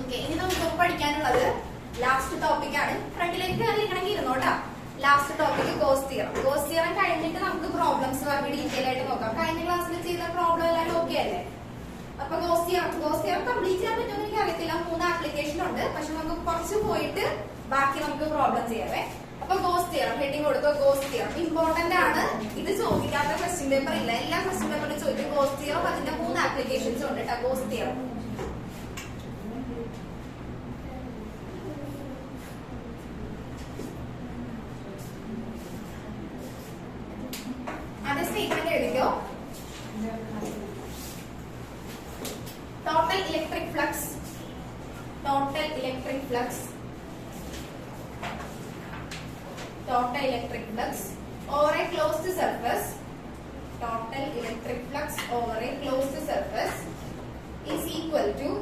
Okay, ഇനി നമുക്ക് പഠിക്കാനുള്ളത് ലാസ്റ്റ് ടോപ്പിക് ആണ്. ഫ്രണ്ടിലേക്ക് കയറിയിരിക്കണമെങ്കിൽ ഇരുന്നോട്ടാ. Last topic Gauss theorem. Gauss theorem കഴിഞ്ഞിട്ട് നമുക്ക് പ്രോബ്ലംസ് വളരെ ഡീറ്റെയിൽ ആയിട്ട് നോക്കാം. കഴിഞ്ഞ ക്ലാസ്സിൽ ചെയ്ത പ്രോബ്ലം എല്ലാം ഓക്കെ അല്ലേ? അപ്പൊ ഗോസ് തിയറം കംപ്ലീറ്റ് ചെയ്യാൻ പറ്റുമെന്ന് എനിക്ക് അറിയത്തില്ല. 3 ആപ്ലിക്കേഷൻ ഉണ്ട്. പക്ഷെ നമുക്ക് കുറച്ച് പോയിട്ട് ബാക്കി നമുക്ക് പ്രോബ്ലം ചെയ്യാവേ. അപ്പൊ ഗോസ് തിയറം ഹെഡിങ് കൊടുക്കുക. ഗോസ് തിയറം ഇമ്പോർട്ടന്റ് ആണ്. ഇത് ചോദിക്കാത്ത ക്വസ്റ്റ്യൻ പേപ്പർ ഇല്ല. എല്ലാ ക്വസ്റ്റ്യൻ പേപ്പറിലും ചോദിക്കും ഗോസ് തിയറം. അതിന്റെ 3 ആപ്ലിക്കേഷൻസ് ഉണ്ട് കേട്ടോ. ഗോസ് തിയറം statement എഴുതിക്കോ. Total electric flux over a closed surface. Total electric flux over a closed surface is equal to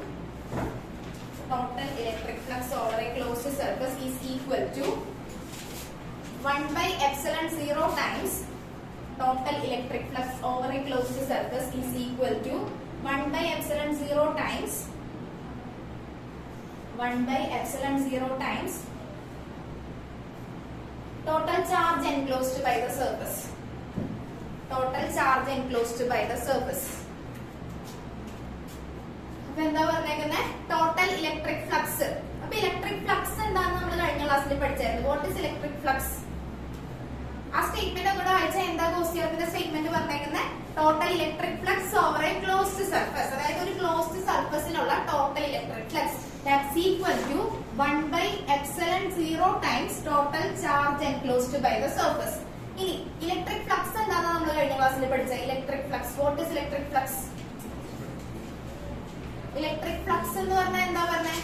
1 by epsilon 0 times total electric flux over a closed surface is equal to 1 by epsilon 0 times total charge enclosed by the surface. അപ്പൊ എന്താ പറഞ്ഞേക്കുന്നത്? Total electric flux. അപ്പൊ electric flux എന്താണെന്ന് നമ്മൾ കഴിഞ്ഞ ക്ലാസ്സിൽ പഠിച്ചായിരുന്നു. What is electric flux? ആ സ്റ്റേറ്റ്മെന്റ് കൂടെ വായിച്ചാൽ എന്താ ഗോസ് തിയറത്തിന്റെ സ്റ്റേറ്റ്മെന്റ് പറഞ്ഞേക്കുന്നത്? Total electric flux over a closed surface. അതായത് ഒരു ക്ലോസ്ഡ് സർഫസിലുള്ള total electric flux that's equal to 1 by epsilon 0 times total charge enclosed by the surface. ഇനി ഇലക്ട്രിക് ഫ്ലക്സ് എന്താണെന്ന് നമ്മൾ കഴിഞ്ഞ ക്ലാസ്സിൽ പഠിച്ച electric flux. What is electric flux? Electric flux എന്ന് പറഞ്ഞാൽ എന്താ പറഞ്ഞേ?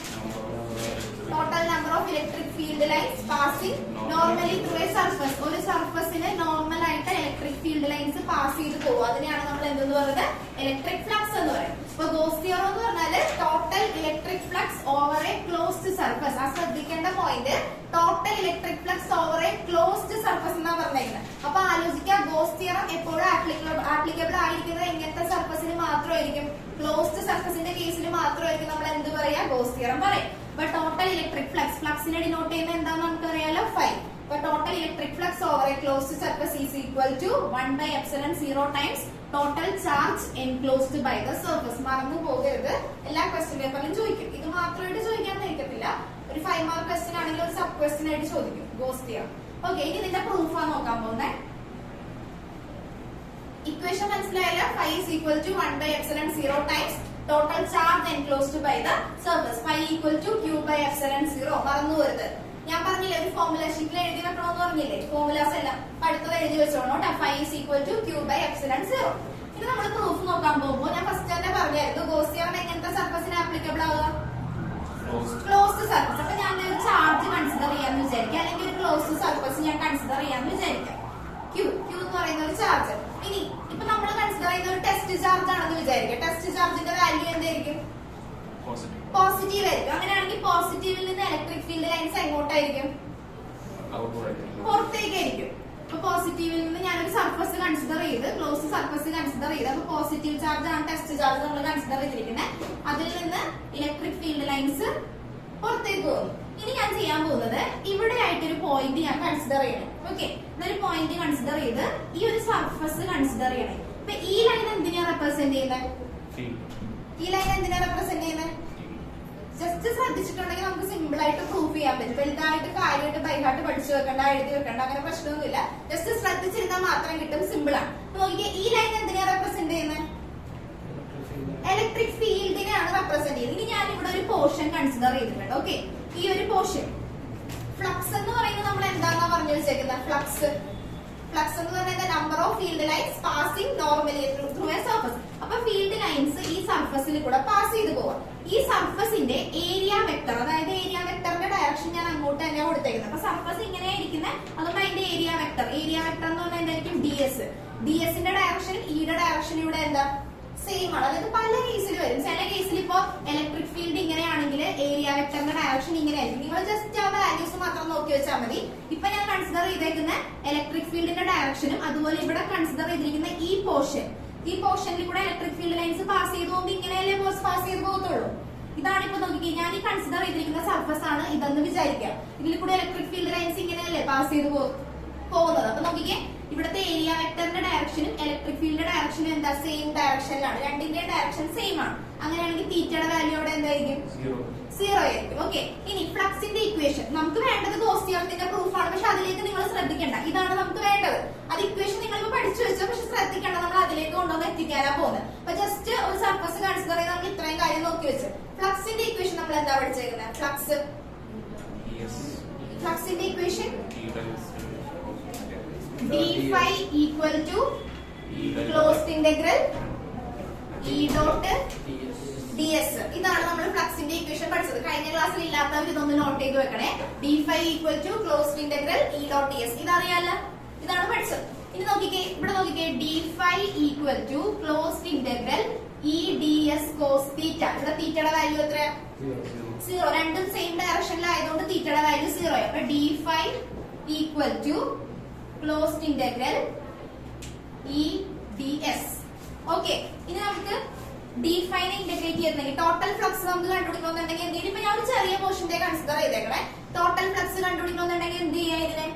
Total number of electric field lines passing normally through A surface. ഒരു സർഫസിന് നോർമൽ ആയിട്ട് ഇലക്ട്രിക് ഫീൽഡ് ലൈൻസ് പാസ് ചെയ്ത് പോകും. അതിനെയാണ് നമ്മൾ എന്തെന്ന് പറയുന്നത്? ഇലക്ട്രിക് ഫ്ലക്സ് എന്ന് പറയും. ഇപ്പൊ ഗോസ് തിയറം എന്ന് പറഞ്ഞാല് total electric flux over a closed surface. ആ ശ്രദ്ധിക്കേണ്ട point total electric flux over a closed surface എന്നാ പറഞ്ഞേക്കുന്നത്. അപ്പൊ ആലോചിക്കുക, ഗോസ് തിയറം എപ്പോഴും ആപ്ലിക്കബിൾ ആയിരിക്കുന്നത് എങ്ങനത്തെ സർഫസിന് മാത്രമായിരിക്കും? ക്ലോസ്ഡ് സർഫസിന്റെ കേസിൽ മാത്രമായിരിക്കും നമ്മൾ എന്ത് പറയാ? ഗോസ് തിയറം പറയും. അപ്പൊ ടോട്ടൽ ഇലക്ട്രിക് ഫ്ലക്സിനെ ഡിനോട്ട് ചെയ്യുന്നത് എന്താണെന്ന് നമുക്കറിയാലോ, ഫൈ. അപ്പൊ total electric flux over a closed surface is equal to 1 by epsilon 0 times total charge enclosed by the surface. മറന്നു പോകരുത്, എല്ലാ ക്വസ്റ്റ്യൻ പേപ്പറിലും ചോദിക്കും. ഇത് മാത്രമായിട്ട് ചോദിക്കാൻ നിൽക്കത്തില്ല. ഒരു 5 മാർക്ക് ക്വസ്റ്റ്യൻ ആണെങ്കിൽ ഒരു സബ് ക്വസ്റ്റ്യൻ ആയിട്ട് ചോദിക്കും ഗോസ് തിയറം. ഓക്കെ, ഇനി ഇതിന്റെ പ്രൂഫാ നോക്കാൻ പോകുന്നത്. ഇക്വേഷൻ മനസ്സിലായല്ലോ? Phi is equal to 1 by epsilon 0 times total charge enclosed by the surface. Phi equal to Q by epsilon 0. മറന്നു വരുത്. ഞാൻ പറഞ്ഞില്ലേ ഒരു ഫോർമുല ഷീറ്റിൽ എഴുതി വെക്കണമെന്ന് പറഞ്ഞില്ലേ? ഫോർമുലാസ് എല്ലാം അടുത്തത് എഴുതി വെച്ചോളൂ. Phi is equal to Q by epsilon 0. ഇത് നമ്മൾ പ്രൂഫ് നോക്കാൻ പോകുമ്പോൾ ഞാൻ ഫസ്റ്റ് തന്നെ പറഞ്ഞായിരുന്നു ഗോസ് തിയറം എങ്ങനത്തെ സർഫസിന് ആപ്ലിക്കബിൾ ആവുക? Closed surface. അപ്പൊ ഞാൻ ഒരു ചാർജ് കൺസിഡർ ചെയ്യാന്ന് വിചാരിക്കാം, അല്ലെങ്കിൽ ഒരു ക്ലോസ്ഡ് സർഫസ് ഞാൻ കൺസിഡർ ചെയ്യാന്ന് വിചാരിക്കാം. Q എന്ന് പറയുന്ന ഒരു ചാർജ്. ഇനി ഇപ്പൊ നമ്മൾ കൺസിഡർ ചെയ്യുന്ന ഒരു ടെസ്റ്റ് ചാർജ് ആണെന്ന് വിചാരിക്കാം. ടെസ്റ്റ് ചാർജിന്റെ വാല്യൂ എന്തായിരിക്കും? പോസിറ്റീവ് ആയിരിക്കും. അങ്ങനെയാണെങ്കിൽ പോസിറ്റീവിൽ നിന്ന് ഇലക്ട്രിക് ഫീൽഡ് ലൈൻസ് എങ്ങോട്ടായിരിക്കും? പുറത്തേക്കായിരിക്കും. അപ്പൊ പോസിറ്റീവിൽ നിന്ന് ഞാനൊരു സർഫസ് കൺസിഡർ ചെയ്ത്, ക്ലോസ് സർഫസ് കൺസിഡർ ചെയ്ത്, അപ്പൊ പോസിറ്റീവ് ചാർജ് ആണ് ടെസ്റ്റ് ചാർജ് നമ്മൾ കൺസിഡർ ചെയ്തിരിക്കുന്നത്. അതിൽ നിന്ന് ഇലക്ട്രിക് ഫീൽഡ് ലൈൻസ് പുറത്തേക്ക് പോകും. ഇനി ഞാൻ ചെയ്യാൻ പോകുന്നത് ഇവിടെ ആയിട്ടൊരു പോയിന്റ് ഞാൻ കൺസിഡർ ചെയ്യണം. ഓക്കെ, ഇതൊരു പോയിന്റ് കൺസിഡർ ചെയ്ത് ഈ ഒരു സർഫസ് കൺസിഡർ ചെയ്യണം. ഇപ്പൊ ഈ ലൈൻ എന്തിനാ റെപ്രസെന്റ് ചെയ്യുന്നത്? ജസ്റ്റ് ശ്രദ്ധിച്ചിട്ടുണ്ടെങ്കിൽ നമുക്ക് സിമ്പിൾ ആയിട്ട് പ്രൂഫ് ചെയ്യാൻ പറ്റും. വലുതായിട്ട് കാര്യമായിട്ട് ബൈഹാർട്ട് പഠിച്ചു വെക്കണ്ട, എഴുതി വെക്കണ്ട, അങ്ങനെ പ്രശ്നമൊന്നുമില്ല. ജസ്റ്റ് ശ്രദ്ധിച്ചിരുന്നാൽ മാത്രം കിട്ടും. സിമ്പിൾ ആണ്. നോക്കിയാൽ ഈ ലൈൻ എന്തിനാ റെപ്രസെന്റ് ചെയ്യുന്നത്? ഇലക്ട്രിക് ഫീൽഡിനെയാണ് റെപ്രസെന്റ് ചെയ്യുന്നത്. ഇനി ഞാൻ ഇവിടെ ഒരു പോർഷൻ കൺസിഡർ ചെയ്തിട്ടുണ്ട്. ഓക്കെ, ഈ ഒരു പോർഷൻ ഫ്ലക്സ് എന്ന് പറയുന്നത് നമ്മൾ എന്താണെന്നാ പറഞ്ഞു വെച്ചേക്കുന്നത്? ഫ്ലക്സ് എന്ന് പറയുന്നത് number of field lines passing normally through A surface. അപ്പൊ ഫീൽഡ് ലൈൻസ് ഈ സർഫസിൽ കൂടെ പാസ് ചെയ്ത് പോവാം. ഈ സർഫസിന്റെ ഏരിയ വെക്ടർ, അതായത് ഏരിയ വെക്ടറിന്റെ ഡയറക്ഷൻ ഞാൻ അങ്ങോട്ട് തന്നെ കൊടുത്തേക്കുന്നത്. അപ്പൊ സർഫസ് ഇങ്ങനെ ഇരിക്കുന്നത്, അതുകൊണ്ട് അതിന്റെ ഏരിയ വെക്ടർ എന്ന് പറഞ്ഞാൽ എന്തായിരിക്കും? ഡിഎസിന്റെ ഡയറക്ഷൻ ഇയുടെ ഡയറക്ഷൻ ഇവിടെ എന്താ? സെയിം ആണ്. അതായത് പല കേസിൽ വരും. ചില കേസിൽ ഇപ്പൊ ഇലക്ട്രിക് ഫീൽഡ് ഇങ്ങനെയാണെങ്കിൽ ഏരിയ വെക്ടറിന്റെ ഡയറക്ഷൻ ഇങ്ങനെയായിരിക്കും. നിങ്ങൾ ജസ്റ്റ് ആ വാല്യൂസ് മാത്രം നോക്കി വെച്ചാൽ മതി. ഇപ്പൊ ഞാൻ കൺസിഡർ ചെയ്തേക്കുന്ന ഇലക്ട്രിക് ഫീൽഡിന്റെ ഡയറക്ഷനും അതുപോലെ ഇവിടെ കൺസിഡർ ചെയ്തിരിക്കുന്ന ഈ പോർഷനിൽ കൂടെ ഇലക്ട്രിക് ഫീൽഡ് ലൈൻസ് പാസ് ചെയ്ത് പോകുമ്പോൾ ഇങ്ങനെയല്ലേ പാസ് ചെയ്ത് പോകത്തുള്ളൂ. ഇതാണ് ഇപ്പൊ നോക്കിക്കേ, ഞാൻ ഈ കൺസിഡർ ചെയ്തിരിക്കുന്ന സർഫസ് ആണ് ഇതെന്ന് വിചാരിക്കാം. ഇതിൽ കൂടെ ഇലക്ട്രിക് ഫീൽഡ് ലൈൻസ് ഇങ്ങനെയല്ലേ പാസ് ചെയ്ത് പോകുന്നത്. അപ്പൊ നോക്കിക്കേ, ഇവിടുത്തെ ഏരിയ വെക്ടറിന്റെ ഡയറക്ഷനും ഇലക്ട്രിക് ഫീൽഡിന്റെ ഡയറക്ഷനും എന്താ സെയിം ഡയറക്ഷനിലാണ്, രണ്ടിന്റെ ഡയറക്ഷൻ സെയിം ആണ്. അങ്ങനെയാണെങ്കിൽ തീറ്റയുടെ വാല്യൂ അവിടെ എന്തായിരിക്കും? 0 ആയിരിക്കും. ഓക്കെ, ഇനി ഫ്ലക്സിന്റെ ഇക്വേഷൻ നമുക്ക് വേണ്ടത് ഗോസ് തിയറത്തിന്റെ പ്രൂഫാണ്. പക്ഷെ അതിലേക്ക് നിങ്ങൾ ശ്രദ്ധിക്കേണ്ട, ഇതാണ് നമുക്ക് വേണ്ടത്. അത് ഇക്വേഷൻ നിങ്ങൾ പഠിച്ചു വെച്ചോ, പക്ഷെ ശ്രദ്ധിക്കേണ്ട, നമ്മൾ അതിലേക്ക് കൊണ്ടുവന്ന് എത്തിക്കാനാ പോകുന്നത്. അപ്പൊ ജസ്റ്റ് ഒരു സർഫസ് കൺസിഡർ ചെയ്ത് നമ്മൾ ഇത്രയും കാര്യം നോക്കി വെച്ച് ഫ്ലക്സിന്റെ ഇക്വേഷൻ നമ്മൾ എന്താ പഠിച്ചേക്കുന്നത്? ഫ്ലക്സിന്റെ equation d phi equal to closed integral E dot ds. ഇതാണ് നമ്മൾ ഫ്ലക്സിന്റെ ഇക്വേഷൻ പഠിച്ചത്. കഴിഞ്ഞ ക്ലാസ്സിൽ ഇല്ലാത്തവർ ഇതൊന്ന് നോട്ട് ചെയ്ത് വെക്കണേ. d phi equal to closed integral E dot ds. ഇതറിയാലോ, ഇതാണ് പഠിച്ചത്. ഇനി നോക്കിക്കേ, ഇവിടെ നോക്കിക്കേ, d phi equal to closed integral E ds cos theta. ഇവിടെ തീറ്റയുടെ വാല്യൂ എത്രയാ? 0. രണ്ടും സെയിം ഡയറക്ഷനിലായതുകൊണ്ട് തീറ്റയുടെ വാല്യൂ 0 ആയി. അപ്പൊ d phi equal to closed integral E ds. Okay, ഇനി നമുക്ക് d phi നെ ഇന്റഗ്രേറ്റ് ചെയ്തിട്ടുണ്ടെങ്കിൽ ടോട്ടൽ ഫ്ലക്സ് നമുക്ക് കണ്ടുപിടിക്കണമെന്നുണ്ടെങ്കിൽ എന്തെങ്കിലും, ഇപ്പൊ ഞാൻ ഒരു ചെറിയ പോർഷന്റെ കൺസിഡർ ചെയ്തേക്കണേ. ടോട്ടൽ ഫ്ലക്സ് കണ്ടുപിടിക്കണമെന്നുണ്ടെങ്കിൽ എന്ത് ചെയ്യാ? ഇതിനെ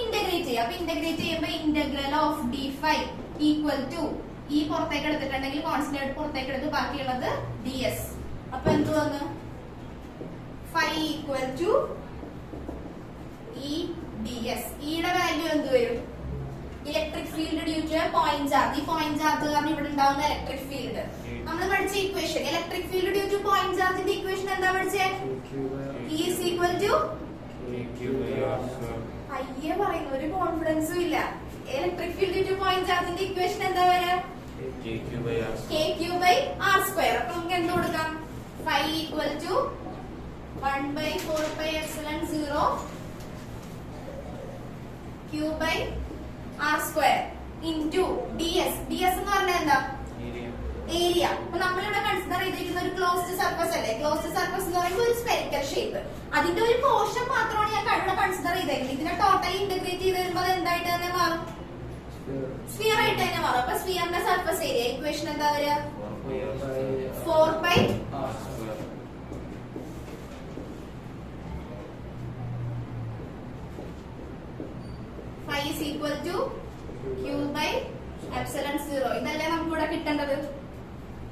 ഇന്റഗ്രേറ്റ് ചെയ്യാം. അപ്പൊ ഇന്റഗ്രേറ്റ് ചെയ്യുമ്പോ integral of d phi equal to ഈ പുറത്തേക്ക് എടുത്തിട്ടുണ്ടെങ്കിൽ കോൺസ്റ്റന്റ് പുറത്തേക്ക് എടുത്ത് ബാക്കിയുള്ളത് ds. അപ്പൊ എന്ത് വന്ന് phi equal to E ds. യുടെ വാല്യൂ എന്ത് വരും? Electric field due to point charge. ഈ പോയിന്റ് ചാർജ് കാരണം ഇവിടെ ഉണ്ടാവുന്ന ഇലക്ട്രിക് ഫീൽഡ് നമ്മൾ പഠിച്ച equation, electric field due to point ചാർജിന്റെ ഇക്വേഷൻ എന്താ പഠിച്ചേ? E is equal to അയ്യേ പറയുന്നു, ഒരു കോൺഫിഡൻസും ഇല്ല. Electric field due to point ചാർജിന്റെ ഇക്വേഷൻ എന്താ വരാ? kq/r². അപ്പൊ നമുക്ക് എന്ത് കൊടുക്കാം? phi equal to 1/4πε0 q/r² into ds. ds എന്ന് പറഞ്ഞാൽ എന്താ? ഏരിയ. അപ്പൊ നമ്മളിവിടെ കൺസിഡർ ചെയ്തിരിക്കുന്ന ഒരു ക്ലോസ്ഡ് സർഫസ് അല്ലേ? ക്ലോസ്ഡ് സർഫസ് എന്ന് പറയുമ്പോൾ ഒരു സ്ഫെറിക്കൽ ഷേപ്പ്, അതിന്റെ ഒരു പോർഷൻ മാത്രമാണ് ഞാൻ ഇവിടെ കൺസിഡർ ചെയ്തേക്കുന്നത്. ഇതിനെ ടോട്ടലി ഇന്റഗ്രേറ്റ് ചെയ്ത് വരുമ്പോൾ എന്തായിട്ട് തന്നെ മാറും? സ്ഫിയർ ആയിട്ട് തന്നെ മാറും. അപ്പൊ സ്ഫിയറിന്റെ സർഫസ് ഏരിയ ഇക്വേഷൻ എന്താ വരിക? 4π phi is equal to q/ε0. ഇതല്ലേ നമുക്ക് ഇവിടെ കിട്ടേണ്ടത്.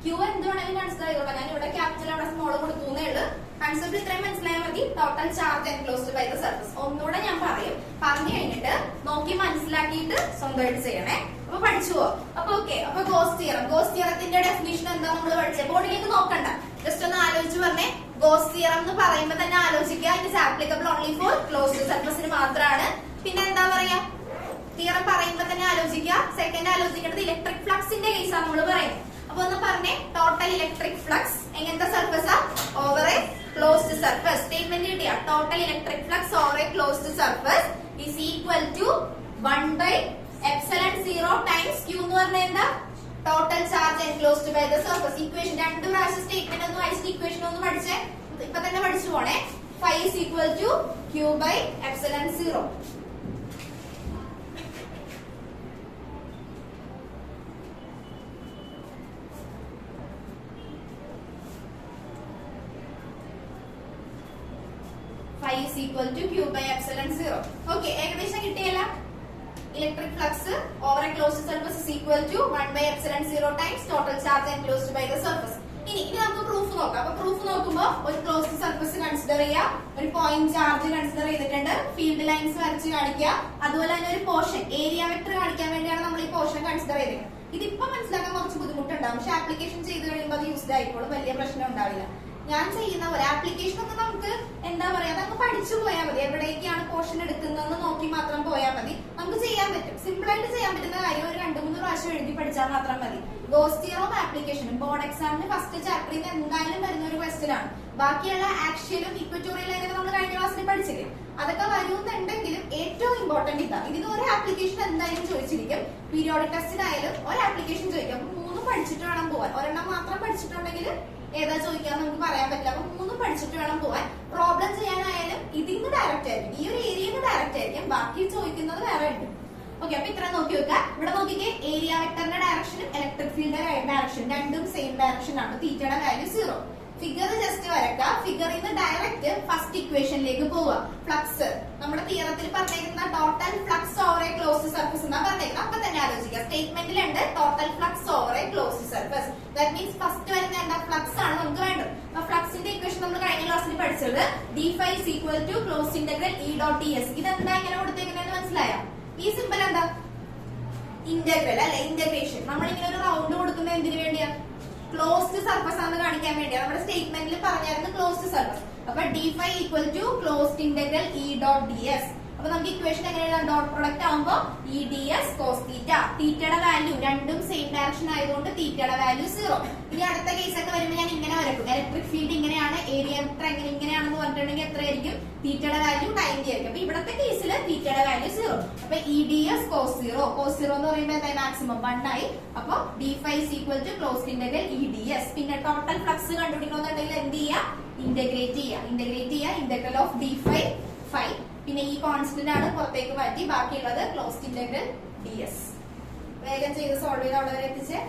q എന്ത് വേണമെങ്കിലും കൺസിഡർ ചെയ്തോളാം. ഞാൻ ഇവിടെ ക്യാപിറ്റൽ അവിടെ സ്മോൾ കൊടുക്കുന്നേ ഉള്ളൂ. കൺസെപ്റ്റ് ഇത്രയും മനസ്സിലായാൽ മതി. Total charge enclosed by the surface. ഒന്നുകൂടെ ഞാൻ പറയും, പറഞ്ഞു കഴിഞ്ഞിട്ട് നോക്കി മനസ്സിലാക്കിയിട്ട് സ്വന്തമായിട്ട് ചെയ്യണേ. അപ്പൊ പഠിച്ചുവോ? അപ്പൊ ഓക്കെ. അപ്പൊ ഗോസ് തിയറം, ഗോസ് തിയറത്തിന്റെ ഡെഫിനിഷൻ എന്താ നമ്മൾ പഠിച്ചത്? ബോർഡിലേക്ക് നോക്കണ്ട, ജസ്റ്റ് ഒന്ന് ആലോചിച്ച് പറഞ്ഞേ. ഗോസ് തിയറം എന്ന് പറയുമ്പോൾ തന്നെ ആലോചിക്കുക, it is applicable only for closed സർഫസിന് മാത്രമാണ്. പിന്നെ എന്താ പറയാ, തിയറം പറയുമ്പോൾ തന്നെ ആലോചിക്കുക. സെക്കൻഡ് ആലോചിക്കേണ്ടത് ഇലക്ട്രിക് ഫ്ലക്സിന്റെ കേസാണ് നമ്മൾ പറയുന്നത്. അപ്പൊ ഒന്ന് പറഞ്ഞേ, ടോട്ടൽ ഇലക്ട്രിക് ഫ്ലക്സ് എങ്ങനത്തെ സർഫസാ? Over a closed surface. Statement കിട്ടിയ total electric flux over a closed surface is equal to 1/ε0 times q എന്ന് പറഞ്ഞാൽ എന്താ? Total charge enclosed by the surface. Equation രണ്ട് പ്രാവശ്യം സ്റ്റേറ്റ്മെന്റ് ഒന്ന് വായിച്ചിട്ട് ഇക്വേഷൻ ഒന്ന് പഠിച്ചേ. ഇപ്പൊ തന്നെ പഠിച്ചു പോണേ. phi is equal to q/ε0. phi is equal to q/ε0. Okay, ഏകദേശം കിട്ടിയല്ല. Electric flux over a closed surface is equal to 1/ε0 times total charge enclosed by the surface. ഇനി നമുക്ക് പ്രൂഫ് നോക്കാം. അപ്പൊ പ്രൂഫ് നോക്കുമ്പോൾ ഒരു ക്ലോസ്ഡ് സർഫസ് കൺസിഡർ ചെയ്യുക, ഒരു പോയിന്റ് ചാർജ് കൺസിഡർ ചെയ്തിട്ടുണ്ട്, ഫീൽഡ് ലൈൻസ് വരച്ച് കാണിക്കുക, അതുപോലെ തന്നെ ഒരു പോർഷൻ ഏരിയ വെക്ടർ കാണിക്കാൻ വേണ്ടിയാണ് നമ്മൾ ഈ പോർഷൻ കൺസിഡർ ചെയ്തത്. ഇതിപ്പോ മനസ്സിലാക്കാൻ കുറച്ച് ബുദ്ധിമുട്ടുണ്ടാവും, പക്ഷെ ആപ്ലിക്കേഷൻ ചെയ്ത് കഴിയുമ്പോൾ അത് യൂസ്ഡ് ആയിക്കോളും, വലിയ പ്രശ്നം ഉണ്ടാവില്ല. ഞാൻ ചെയ്യുന്ന പോലെ ആപ്ലിക്കേഷൻ ഒക്കെ നമുക്ക് എന്താ പറയാ, നമുക്ക് പഠിച്ചു പോയാൽ മതി. എവിടേക്കാണ് പോർഷൻ എടുക്കുന്നതെന്ന് നോക്കി മാത്രം പോയാൽ മതി, നമുക്ക് ചെയ്യാൻ പറ്റും. സിമ്പിൾ ആയിട്ട് ചെയ്യാൻ പറ്റുന്ന കാര്യം ഒരു 2-3 പ്രാവശ്യം എഴുതി പഠിച്ചാൽ മാത്രം മതി. ഗോസ് തിയറം ആപ്ലിക്കേഷനും ബോർഡ് എക്സാമിന് ഫസ്റ്റ് ചാപ്റ്ററിൽ നിന്ന് എന്തായാലും വരുന്ന ഒരു ക്വസ്റ്റ്യൻ ആണ്. ബാക്കിയുള്ള ആക്ച്വലും ഇക്വറ്റോറിയൽ ലൈനൊക്കെ നമ്മൾ കഴിഞ്ഞ ക്ലാസ്സിൽ പഠിച്ചില്ലേ, അതൊക്കെ വരുന്നുണ്ടെങ്കിലും ഏറ്റവും ഇമ്പോർട്ടന്റ് ഇതാ. ഇതിന് ഒരു ആപ്ലിക്കേഷൻ എന്തായാലും ചോദിച്ചിരിക്കും. പീരിയോഡിക് ടെസ്റ്റിനായാലും ഒരു ആപ്ലിക്കേഷൻ ചോദിക്കും. അപ്പൊ 3 പഠിച്ചിട്ട് വേണം പോവാൻ. ഒരെണ്ണം മാത്രം പഠിച്ചിട്ടുണ്ടെങ്കിൽ ഏതാ ചോദിക്കാന്ന് നമുക്ക് പറയാൻ പറ്റില്ല. അപ്പൊ 3 പഠിച്ചിട്ട് വേണം പോവാൻ. പ്രോബ്ലം ചെയ്യാനായാലും ഇതിന്ന് ഡയറക്റ്റ് ആയിരിക്കും, ഈ ഒരു ഏരിയയിൽ നിന്ന് ഡയറക്റ്റ് ആയിരിക്കും, ബാക്കി ചോദിക്കുന്നത് വേറെ ഉണ്ട്. ഓക്കെ, അപ്പൊ ഇത്ര നോക്കി വെക്കുക. ഇവിടെ നോക്കിക്കേ, ഏരിയ വെക്ടറിന്റെ ഡയറക്ഷനും ഇലക്ട്രിക് ഫീൽഡിന്റെ ഡയറക്ഷൻ രണ്ടും സെയിം ഡയറക്ഷൻ ആണ്. തീറ്റയുടെ വാല്യൂ 0. ഫിഗർ ജസ്റ്റ് വരക്കുക. ഫിഗറിൽ നിന്ന് ഡയറക്റ്റ് ഫസ്റ്റ് ഇക്വേഷനിലേക്ക് പോവുക. ഫ്ലക്സ് നമ്മുടെ തിയറത്തിൽ പറഞ്ഞേക്കുന്ന total flux over a closed surface എന്നാ പറഞ്ഞേക്കുന്നത്. അപ്പൊ തന്നെ ആലോചിക്കുക. സ്റ്റേറ്റ്മെന്റിലുണ്ട് total flux over a closed surface. That means first വരുന്ന എന്താ? ഫ്ലക്സ് ആണ് നമുക്ക് വേണ്ടത്. അപ്പൊ ഫ്ലക്സിന്റെ ഇക്വേഷൻ നമ്മൾ കഴിഞ്ഞ ക്ലാസ്സിൽ പഠിച്ചത് d5 is equal to closed integral E dot ds. ഇതെന്താ ഇങ്ങനെ കൊടുത്തേക്കുന്നതെന്ന് മനസ്സിലായോ? ഈ സിമ്പിൾ എന്താ? ഇന്റഗ്രൽ അല്ലെ, ഇന്റഗ്രേഷൻ. നമ്മളിങ്ങനെ ഒരു റൗണ്ട് കൊടുക്കുന്നത് എന്തിനു വേണ്ടിയാ? ക്ലോസ്ഡ് സർഫസ് ആണെന്ന് കാണിക്കാൻ വേണ്ടിയാണ്. നമ്മുടെ സ്റ്റേറ്റ്മെന്റിൽ പറഞ്ഞായിരുന്നു ക്ലോസ്ഡ് സർഫസ്. അപ്പൊ d5 equal to closed integral E dot ds. അപ്പൊ നമുക്ക് ഇക്വേഷൻ എങ്ങനെ എഴുതാം? ഡോട്ട് പ്രൊഡക്റ്റ് ആകുമ്പോ E ds cos തീറ്റ. തീറ്റയുടെ വാല്യൂ രണ്ടും സെയിം ഡയറക്ഷൻ ആയതുകൊണ്ട് തീറ്റയുടെ വാല്യൂ 0. ഇനി അടുത്ത കേസ് ഒക്കെ വരുമ്പോൾ ഞാൻ ഇങ്ങനെ വരക്കും. ഇലക്ട്രിക് ഫീൽഡ് ഇങ്ങനെയാണ്, ഏരിയ വെക്ടർ ഇങ്ങനെയാണെന്ന് പറഞ്ഞിട്ടുണ്ടെങ്കിൽ എത്രയായിരിക്കും? തീറ്റയുടെ വാല്യൂ 90 ആയിരിക്കും. അപ്പൊ ഇവിടത്തെ കേസിൽ തീറ്റയുടെ വാല്യൂ 0. അപ്പൊ E ds cos 0. cos 0 എന്ന് പറയുമ്പോൾ എന്താ? മാക്സിമം 1 ആയി. അപ്പൊ d5 is equal to closed integral E ds. പിന്നെ ടോട്ടൽ ഫ്ലക്സ് കണ്ടുപിടിക്കണമെന്നുണ്ടെങ്കിൽ എന്ത് ചെയ്യാം? ഇന്റഗ്രേറ്റ് ചെയ്യാം. Integral of d5 5. പിന്നെ ഈ കോൺസ്റ്റന്റ് ആണ് പുറത്തേക്ക് മാറ്റി. ബാക്കിയുള്ളത് ക്ലോസ്ഡ് ഇന്റഗ്രൽ ds. വേഗം ചെയ്ത് സോൾവ് ചെയ്ത് അവിടെ വരെ എത്തിച്ചേ.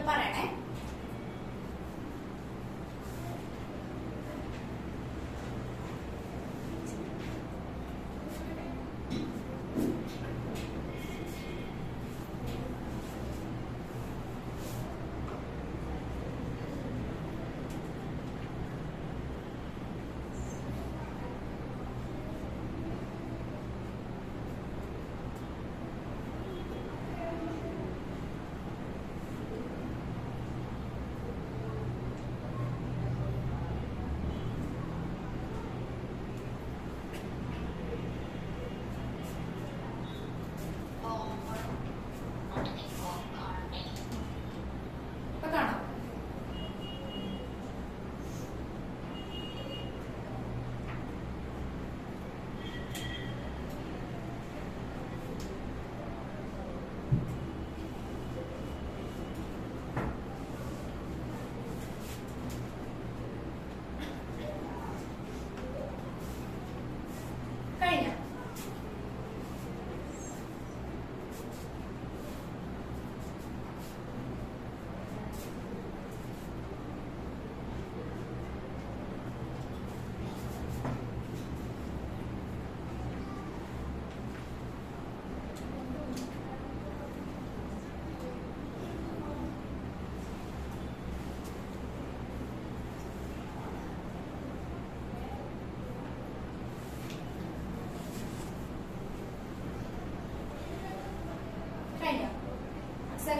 പറയണേ.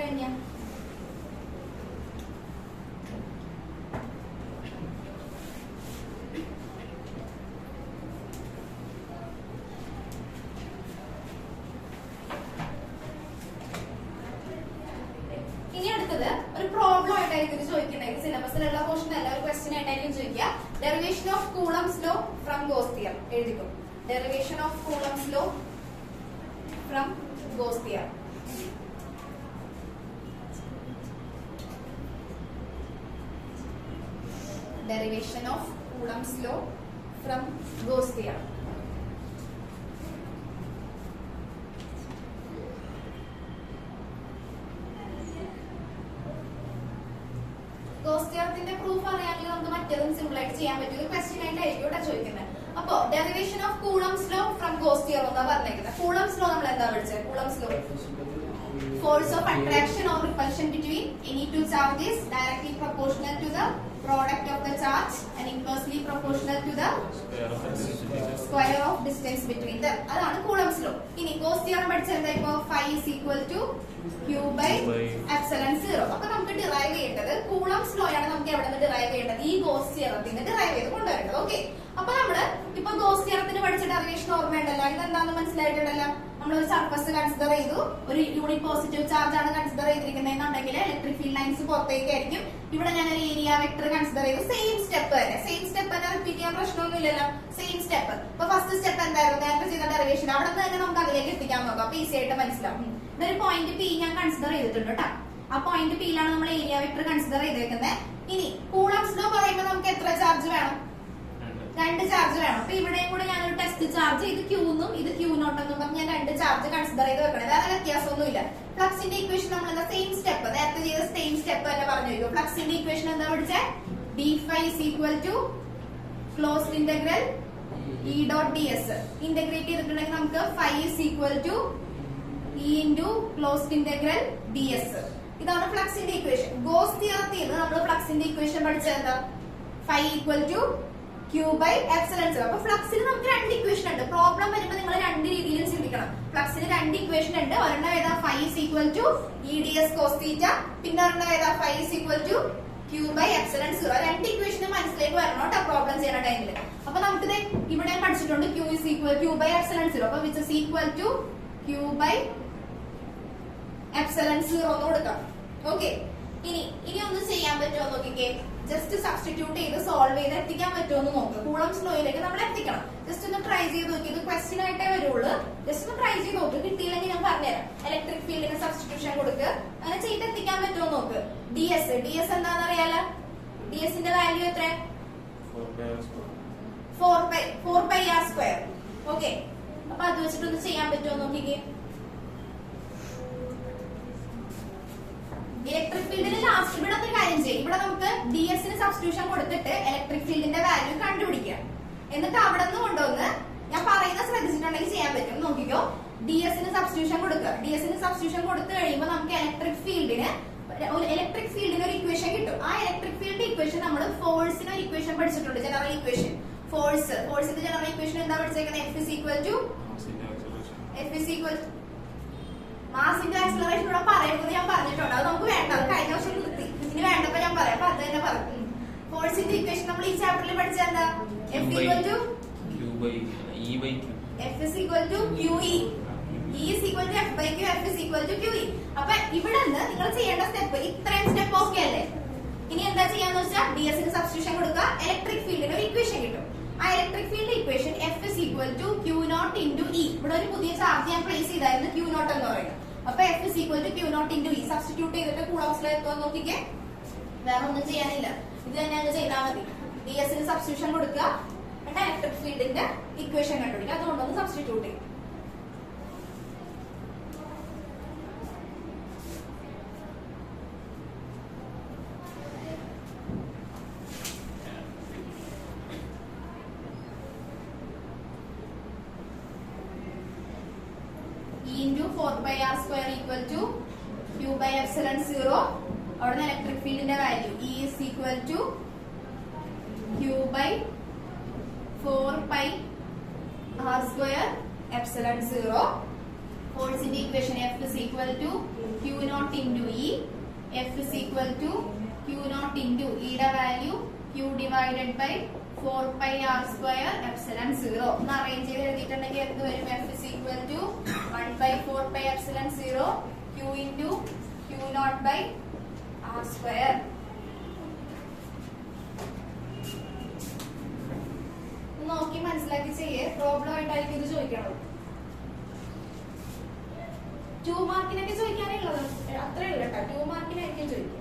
കഴിഞ്ഞ ഇനി അടുത്തത് ഒരു പ്രോബ്ലം ആയിട്ടായിരിക്കും ഇത് ചോദിക്കുന്നത്. സിലബസിലുള്ള പോർഷൻ അല്ല, ഒരു ക്വസ്റ്റ്യൻ ആയിട്ടായിരിക്കും ചോദിക്കുക. Derivation of Coulomb's law from Gauss theorem എഴുതിക്കും. Derivation of Coulomb's law from Gauss theorem. Derivation of Coulomb's law from Gauss theorem. Gauss theoremത്തിന്റെ പ്രൂഫ് അറിയാമെങ്കിൽ നമുക്ക് മറ്റേതും സിമ്പിൾ ആയിട്ട് ചെയ്യാൻ പറ്റും. ക്വസ്റ്റ്യൻ ആയിട്ട് ആയിരിക്കും ചോദിക്കുന്നത്. അപ്പോ derivation of Coulomb's law from Gauss theorem എന്നാ പറഞ്ഞേക്കുന്നത്. കൂളംസ് ലോ നമ്മൾ എന്താ പഠിച്ചത്? Coulomb's law force of attraction or repulsion between any two charges directly proportional to the product of the charge and inversely proportional to the square of distance between them. അതാണ് Coulomb's law. ഇനി goes theorem പഠിച്ചത് ഇപ്പോ phi is equal to q by epsilon 0. അപ്പൊ നമുക്ക് derive ചെയ്യേണ്ടത് Coulomb's law ആണ്. നമുക്ക് എവിടെ നിന്ന് ഡിറൈവ് ചെയ്യേണ്ടത്? ഈ ഗോസ് തിയറത്തിന് ഡിറൈവ് ചെയ്ത് കൊണ്ടുവരേണ്ടത്. ഓക്കെ, അപ്പൊ നമ്മള് ഇപ്പൊ ഗോസ് തിയറത്തിന് പഠിച്ച ഡെറിവേഷൻ ഓർമ്മയുണ്ടല്ലോ, ഇതെന്താണെന്ന് മനസ്സിലായിട്ടുണ്ടല്ലോ. നമ്മളൊരു സർഫസ് കൺസിഡർ ചെയ്തു, ഒരു യൂണിറ്റ് പോസിറ്റീവ് ചാർജ് ആണ് കൺസിഡർ ചെയ്തിരിക്കുന്നതെന്നുണ്ടെങ്കിൽ ഇലക്ട്രിക് ഫീൽഡ് ലൈൻസ് പുറത്തേക്കായിരിക്കും. ഇവിടെ ഞാൻ ഒരു ഏരിയ വെക്ടർ കൺസിഡർ ചെയ്തു. സെയിം സ്റ്റെപ്പ് തന്നെ റിപ്പീറ്റ് ചെയ്യാൻ പ്രശ്നമൊന്നും ഇല്ലല്ലോ. Same step. ഇപ്പൊ ഫസ്റ്റ് സ്റ്റെപ്പ് എന്തായിരുന്നു? നേരത്തെ ചെയ്ത ഡെറിവേഷൻ. അവിടെ നിന്ന് തന്നെ നമുക്ക് അതിലേക്ക് എത്തിക്കാൻ നോക്കാം. അപ്പൊ ഈസി ആയിട്ട് മനസ്സിലാവും. ഇതൊരു പോയിന്റ് പി ഞാൻ കൺസിഡർ ചെയ്തിട്ടുണ്ട് കേട്ടോ. ആ പോയിന്റ് പിയിലാണ് നമ്മൾ ഏരിയ വെക്ടർ കൺസിഡർ ചെയ്തേക്കുന്നത്. ഇനി കൂളംസ് ലോ പറയുമ്പോൾ നമുക്ക് എത്ര ചാർജ് വേണം? 2 ചാർജ് വേണം. അപ്പൊ ഇവിടെയും കൂടെ ഞാനൊരു ടെസ്റ്റ് ചാർജ്, ഇത് ക്യൂ എന്നും ഇത് ക്യൂ നോട്ട് എന്നും പറഞ്ഞ് ഞാൻ 2 ചാർജ് കൺസിഡർ ചെയ്ത് വെക്കണം. വേറെ വ്യത്യാസമൊന്നുമില്ല. ഫ്ലക്സിന്റെ ഇക്വേഷൻ നമ്മൾ എന്താ സെയിം സ്റ്റെപ്പ്, നേരത്തെ ചെയ്ത സെയിം സ്റ്റെപ്പ് തന്നെ പറഞ്ഞു. ഫ്ലക്സിന്റെ ഇക്വേഷൻ എന്താ പഠിച്ചത്? d∅ is equal to closed integral E dot ds. Integrate ചെയ്തിട്ടുണ്ടെങ്കിൽ നമുക്ക് phi is equal to E into closed integral ds. ഇതാണ് ഫ്ലക്സിന്റെ ഇക്വേഷൻ. ഗോസ് തിയറത്തിൽ നമ്മൾ ഫ്ലക്സിന്റെ ഇക്വേഷൻ പഠിച്ചത് എന്താ? phi equal to q by epsilon 0. അപ്പൊ ഫ്ലക്സിൽ നമുക്ക് 2 ഇക്വേഷൻ ഉണ്ട്. പ്രോബ്ലം വരുമ്പോൾ നിങ്ങൾ 2 രീതിയിലും ചിന്തിക്കണം. ഫ്ലക്സിന് 2 ഇക്വേഷൻ ഉണ്ട്. ഒരെണ്ണം ഏതാ? phi is equal to eds cos theta. പിന്നെ ഒരെണ്ണം ഏതാ? phi is equal to q by epsilon 0. 2 equation മനസ്സിലേക്ക് വരണം കേട്ടോ പ്രോബ്ലം ചെയ്യുന്ന ടൈമിൽ. അപ്പൊ നമുക്കിത് ഇവിടെ പഠിച്ചിട്ടുണ്ട് q is equal q by epsilon 0. അപ്പൊ which is equal to q by epsilon 0 എന്ന് കൊടുക്കാം. ഓക്കെ, ഇനി ഒന്ന് ചെയ്യാൻ പറ്റുമോ നോക്കിക്കേ. ജസ്റ്റ് സബ്സ്റ്റിറ്റ്യൂട്ട് ചെയ്ത് സോൾവ് ചെയ്ത് എത്തിക്കാൻ പറ്റുമോ എന്ന് നോക്കുക. കൂളംസ് ലോയിലേക്ക് നമ്മൾ എത്തിക്കണം. ജസ്റ്റ് ഒന്ന് ട്രൈ ചെയ്ത് നോക്കി. ഇത് ക്വസ്റ്റ്യൻ ആയിട്ടേ വരുള്ളൂ. ജസ്റ്റ് ഒന്ന് ട്രൈ ചെയ്ത് നോക്ക്. കിട്ടിയില്ലെങ്കിൽ ഞാൻ പറഞ്ഞുതരാം. ഇലക്ട്രിക് ഫീൽഡിന് സബ്സ്റ്റിറ്റ്യൂഷൻ കൊടുക്കുക. അങ്ങനെ ചെയ്ത് എത്തിക്കാൻ പറ്റുമോ നോക്ക്. ds എന്താണെന്ന് അറിയാലോ. ds ന്റെ വാല്യൂ എത്ര? 4πr². ഓക്കെ, അപ്പൊ അത് വെച്ചിട്ടൊന്ന് ചെയ്യാൻ പറ്റുമോ നോക്കിക്കേ. ഇലക്ട്രിക് ഫീൽഡിന് ലാസ്റ്റ് ഇവിടെ ഒരു കാര്യം ചെയ്യും. ഇവിടെ നമുക്ക് ds ന് സബ്സ്റ്റിറ്റ്യൂഷൻ കൊടുത്തിട്ട് ഇലക്ട്രിക് ഫീൽഡിന്റെ വാല്യൂ കണ്ടുപിടിക്കാം. എന്നിട്ട് അവിടെ നിന്ന് കൊണ്ടുവന്ന് ഞാൻ പറയുന്ന ശ്രദ്ധിച്ചിട്ടുണ്ടെങ്കിൽ ചെയ്യാൻ പറ്റും. നോക്കിക്കോ, ds ന് സബ്സ്റ്റിറ്റ്യൂഷൻ കൊടുക്കുക. ds ന് സബ്സ്റ്റിറ്റ്യൂഷൻ കൊടുത്തു കഴിയുമ്പോൾ നമുക്ക് ഇലക്ട്രിക് ഫീൽഡിന് ഒരു ഇക്വേഷൻ കിട്ടും. ആ ഇലക്ട്രിക് ഫീൽഡ് ഇക്വേഷൻ നമ്മൾ ഫോഴ്സിന് ഒരു ഇക്വേഷൻ പഠിച്ചിട്ടുണ്ട്, ജനറൽ ഇക്വേഷൻ. ഫോഴ്സിന്റെ ജനറൽ ഇക്വേഷൻ എന്താ പഠിച്ചേക്കുന്നത്? F is equal to മാസിന്റെ ആക്സിലറേഷൻ ഇവിടെ പറയുന്നത് ഞാൻ പറഞ്ഞിട്ടുണ്ട്. അത് നമുക്ക് വേണ്ട, അത് കഴിഞ്ഞ വർഷം നിർത്തി. ഇതിന് വേണ്ടപ്പോ ഞാൻ പറയാം. അപ്പൊ അത് തന്നെ പറഞ്ഞു. ഫോഴ്സിന്റെ ഇക്വേഷൻ നമ്മൾ ഈ ചാപ്റ്ററിൽ പഠിച്ചത് എന്താ? F is equal to F is equal to QE. E is equal to F by Q. F is equal to QE. അപ്പൊ ഇവിടെ നിന്ന് നിങ്ങൾ ചെയ്യേണ്ട സ്റ്റെപ്പ് ഇത്രയും സ്റ്റെപ്പ് ഓക്കെ അല്ലേ? ഇനി എന്താ ചെയ്യാന്ന് വെച്ചാൽ ds ന് സബ്സ്റ്റിറ്റ്യൂഷൻ കൊടുക്കുക. ഇലക്ട്രിക് ഫീൽഡിന് ഒരു ഇക്വേഷൻ കിട്ടും. ആ electric field equation F is equal to Q naught into E. ഇവിടെ ഒരു പുതിയ ചാർജ് ഞാൻ പ്ലേസ് ചെയ്തായിരുന്നു Q naught എന്ന് പറയുന്നത്. അപ്പൊ F is equal to Q naught into E. Substitute ചെയ്തിട്ട് കൂളംസ് ലോ എത്തുമോ നോക്കിക്കേ. വേറെ ഒന്നും ചെയ്യാനില്ല, ഇത് തന്നെ അങ്ങ് ചെയ്താൽ മതി. ds ന് സബ്സ്റ്റിറ്റ്യൂഷൻ കൊടുക്കുക. എന്നിട്ട് ഇലക്ട്രിക് ഫീൽഡിന്റെ ഇക്വേഷൻ കണ്ടുപിടിക്കുക. അതുകൊണ്ടൊന്ന് സബ്സ്റ്റിറ്റ്യൂട്ട് ചെയ്യും. into 4πr² equal to q by epsilon 0. അവിടെ ഇലക്ട്രിക് ഫീൽഡിന്റെ value E is equal to q by 4πr² epsilon 0. ഫോഴ്സിന്റെ equation F is equal to q naught into E. F is equal to q naught into E യുടെ value q divided by 4πr² epsilon 0. ഒന്ന് arrange ചെയ്ത് എഴുതിയിട്ടുണ്ടെങ്കിൽ എന്ത് വരും? F is equal to 1 by 4π epsilon 0 q into q naught by r². നോക്കി മനസ്സിലാക്കി ചെയ്യേ. Problem ആയിട്ടായിരിക്കും ഇത് ചോദിക്കണം. 2 മാർക്കിനൊക്കെ ചോദിക്കാനുള്ളത് അത്രേ ഉള്ളൂ കേട്ടോ. 2 മാർക്കിനായിരിക്കും ചോദിക്കുക.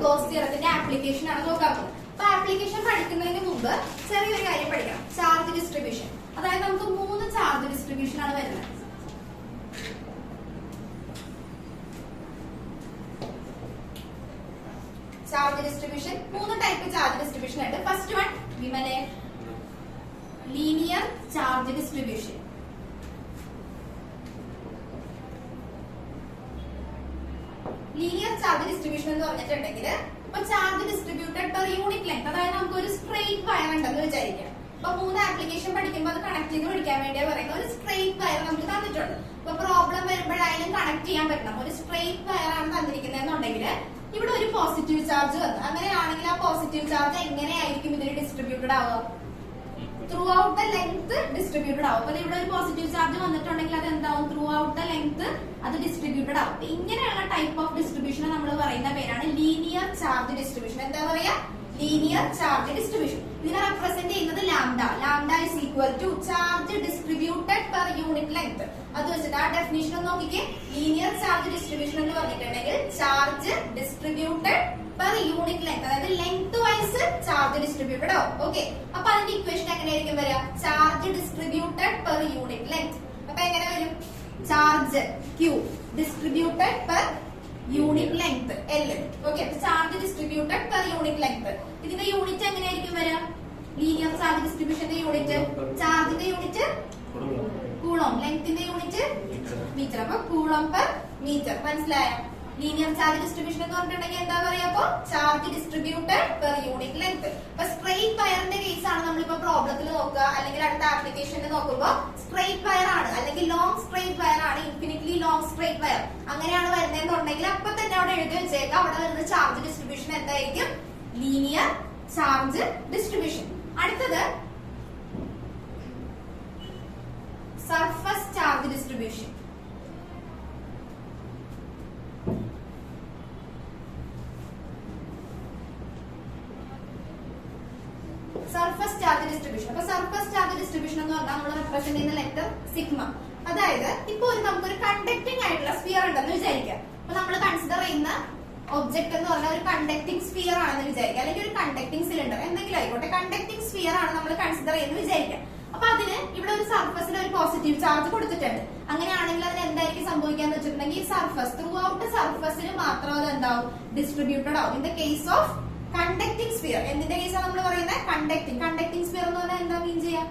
ഗോസ് തിയറത്തിന്റെ ആപ്ലിക്കേഷൻ ആണ് നോക്കാൻ പോകുന്നത്. അപ്പൊ ആപ്ലിക്കേഷൻ പഠിക്കുന്നതിന് മുമ്പ് ചെറിയൊരു കാര്യം പഠിക്കണം, ചാർജ് ഡിസ്ട്രിബ്യൂഷൻ. അതായത് നമുക്ക് 3 ചാർജ് ഡിസ്ട്രിബ്യൂഷൻ ആണ് വരുന്നത്. Charge distribution 3 type charge distribution ഉണ്ട്. ഫസ്റ്റ് വൺ വിമലെ linear charge distribution. Linear charge distribution എന്ന് പറഞ്ഞിട്ടുണ്ടെങ്കിൽ ഇപ്പൊ charge distributed per unit length, അതായത് നമുക്ക് ഒരു സ്ട്രെയിറ്റ് വയർ ഉണ്ടെന്ന് വിചാരിക്കാം. അപ്പൊ 3 ആപ്ലിക്കേഷൻ പഠിക്കുമ്പോൾ അത് കണക്ട് ചെയ്ത് പഠിക്കാൻ വേണ്ടിയാ പറയുന്നത്. ഒരു സ്ട്രെയിറ്റ് വയർ നമുക്ക് തന്നിട്ടുണ്ട്. ഇപ്പൊ പ്രോബ്ലം വരുമ്പോഴായാലും കണക്ട് ചെയ്യാൻ പറ്റണം. ഒരു സ്ട്രെയിറ്റ് വയർ ആണ് തന്നിരിക്കുന്നതെന്നുണ്ടെങ്കിൽ ഇവിടെ ഒരു പോസിറ്റീവ് ചാർജ് വന്നു. അങ്ങനെയാണെങ്കിൽ ആ പോസിറ്റീവ് ചാർജ് എങ്ങനെയായിരിക്കും ഇതിൽ ഡിസ്ട്രിബ്യൂട്ടഡ് ആവുക? Through out the length distributed ആവും. അപ്പൊ ഇവിടെ ഒരു പോസിറ്റീവ് ചാർജ് വന്നിട്ടുണ്ടെങ്കിൽ അത് എന്താവും? ത്രൂ ഔട്ട് ദ ലെങ്ത് അത് ഡിസ്ട്രിബ്യൂട്ടഡ് ആവും. ഇങ്ങനെയുള്ള ടൈപ്പ് ഓഫ് ഡിസ്ട്രിബ്യൂഷൻ നമ്മൾ പറയുന്ന പേരാണ് ലീനിയർ ചാർജ് ഡിസ്ട്രിബ്യൂഷൻ. എന്താ പറയാ? Linear charge distribution. ഇതിനെ റെപ്രസെന്റ് ചെയ്യുന്നത് lambda. Lambda is equal to charge distributed per unit length. അത് വെച്ചിട്ട് ആ ഡെഫിനിഷൻ നോക്കിക്കേ. ലീനിയർ ചാർജ് ഡിസ്ട്രിബ്യൂഷൻ എന്ന് പറഞ്ഞിട്ടുണ്ടെങ്കിൽ charge distributed per unit length, അതായത് ലെങ്ത് വൈസ് ചാർജ് ഡിസ്ട്രിബ്യൂട്ടഡ് ആവും. ഓക്കെ, അപ്പൊ അതിന്റെ ഇക്വേഷൻ എങ്ങനെയായിരിക്കും വരിക? Charge distributed per unit length. അപ്പൊ എങ്ങനെ വരും? Charge Q distributed per unit length L. Okay, charge distributed per unit length. ഇതിന്റെ യൂണിറ്റ് എങ്ങനെയായിരിക്കും വരിക? ലീനിയർ ചാർജ് ഡിസ്ട്രിബ്യൂഷന്റെ യൂണിറ്റ്, ചാർജിന്റെ യൂണിറ്റ് കൂളോം, ലെങ്ത്തിന്റെ യൂണിറ്റ് മീറ്റർ. അപ്പൊ കൂളോം പെർ മീറ്റർ. മനസ്സിലായോ? ലീനിയർ ചാർജ് ഡിസ്ട്രിബ്യൂഷൻ എന്ന് പറഞ്ഞിട്ടുണ്ടെങ്കിൽ എന്താ പറയാ? അപ്പൊ charge distributed per unit length. അപ്പൊ സ്ട്രെയിറ്റ് വയറിന്റെ കേസ് ആണ് നമ്മളിപ്പോ പ്രോബ്ലത്തിൽ നോക്കുക, അല്ലെങ്കിൽ അടുത്ത ആപ്ലിക്കേഷനിൽ നോക്കുമ്പോ സ്ട്രെയിറ്റ് വയർ ആണ്, അല്ലെങ്കിൽ ലോങ് സ്ട്രെയിറ്റ് വയർ ആണ്, ഇൻഫിനിറ്റ്ലി ലോങ് സ്ട്രെയിറ്റ് വയർ അങ്ങനെയാണ് വരുന്നതെന്നുണ്ടെങ്കിൽ അപ്പൊ തന്നെ അവിടെ എഴുതി വെച്ചേക്കാം. അവിടെ വരുന്ന ചാർജ് ഡിസ്ട്രിബ്യൂഷൻ എന്തായിരിക്കും? Linear charge distribution. അടുത്തത് surface charge distribution. Surface charge distribution. അപ്പൊ സർഫസ് ചാർജ് ഡിസ്ട്രിബ്യൂഷൻ എന്ന് പറഞ്ഞാൽ നമ്മൾ റെപ്രസെന്റ് ചെയ്യുന്ന ലെറ്റർ സിഗ്മ. അതായത് ഇപ്പൊ നമുക്കൊരു കണ്ടക്ടിങ് ആയിട്ടുള്ള സ്ഫിയർ ഉണ്ടെന്ന് വിചാരിക്കാം. അപ്പൊ നമ്മൾ കൺസിഡർ ചെയ്യുന്ന ഒബ്ജക്ട് എന്ന് പറഞ്ഞാൽ ഒരു കണ്ടക്ടിങ് സ്ഫിയർ ആണെന്ന് വിചാരിക്കാം, അല്ലെങ്കിൽ ഒരു കണ്ടക്ടിങ് സിലിണ്ടർ എന്തെങ്കിലും ആയിക്കോട്ടെ. കണ്ടക്ടിങ് സ്ഫിയർ ആണ് നമ്മൾ കൺസിഡർ ചെയ്യുന്നത് വിചാരിക്കാം. അപ്പൊ അതിന് ഇവിടെ ഒരു സർഫസിൽ ഒരു പോസിറ്റീവ് ചാർജ് കൊടുത്തിട്ടുണ്ട്. അങ്ങനെയാണെങ്കിൽ അതിന് എന്തായിരിക്കും സംഭവിക്കാന്ന് വെച്ചിട്ടുണ്ടെങ്കിൽ ഈ സർഫസ് ത്രൂ ഔട്ട് സർഫസിന് മാത്രം അത് എന്താവും? ഡിസ്ട്രിബ്യൂട്ടഡ് ആവും. In the case of conducting sphere. എന്തിന്റെ കേസാണ് നമ്മൾ പറയുന്നത്? കണ്ടക്ടിങ് സ്ഫിയർ എന്ന് പറഞ്ഞാൽ എന്താ മീൻ ചെയ്യാം?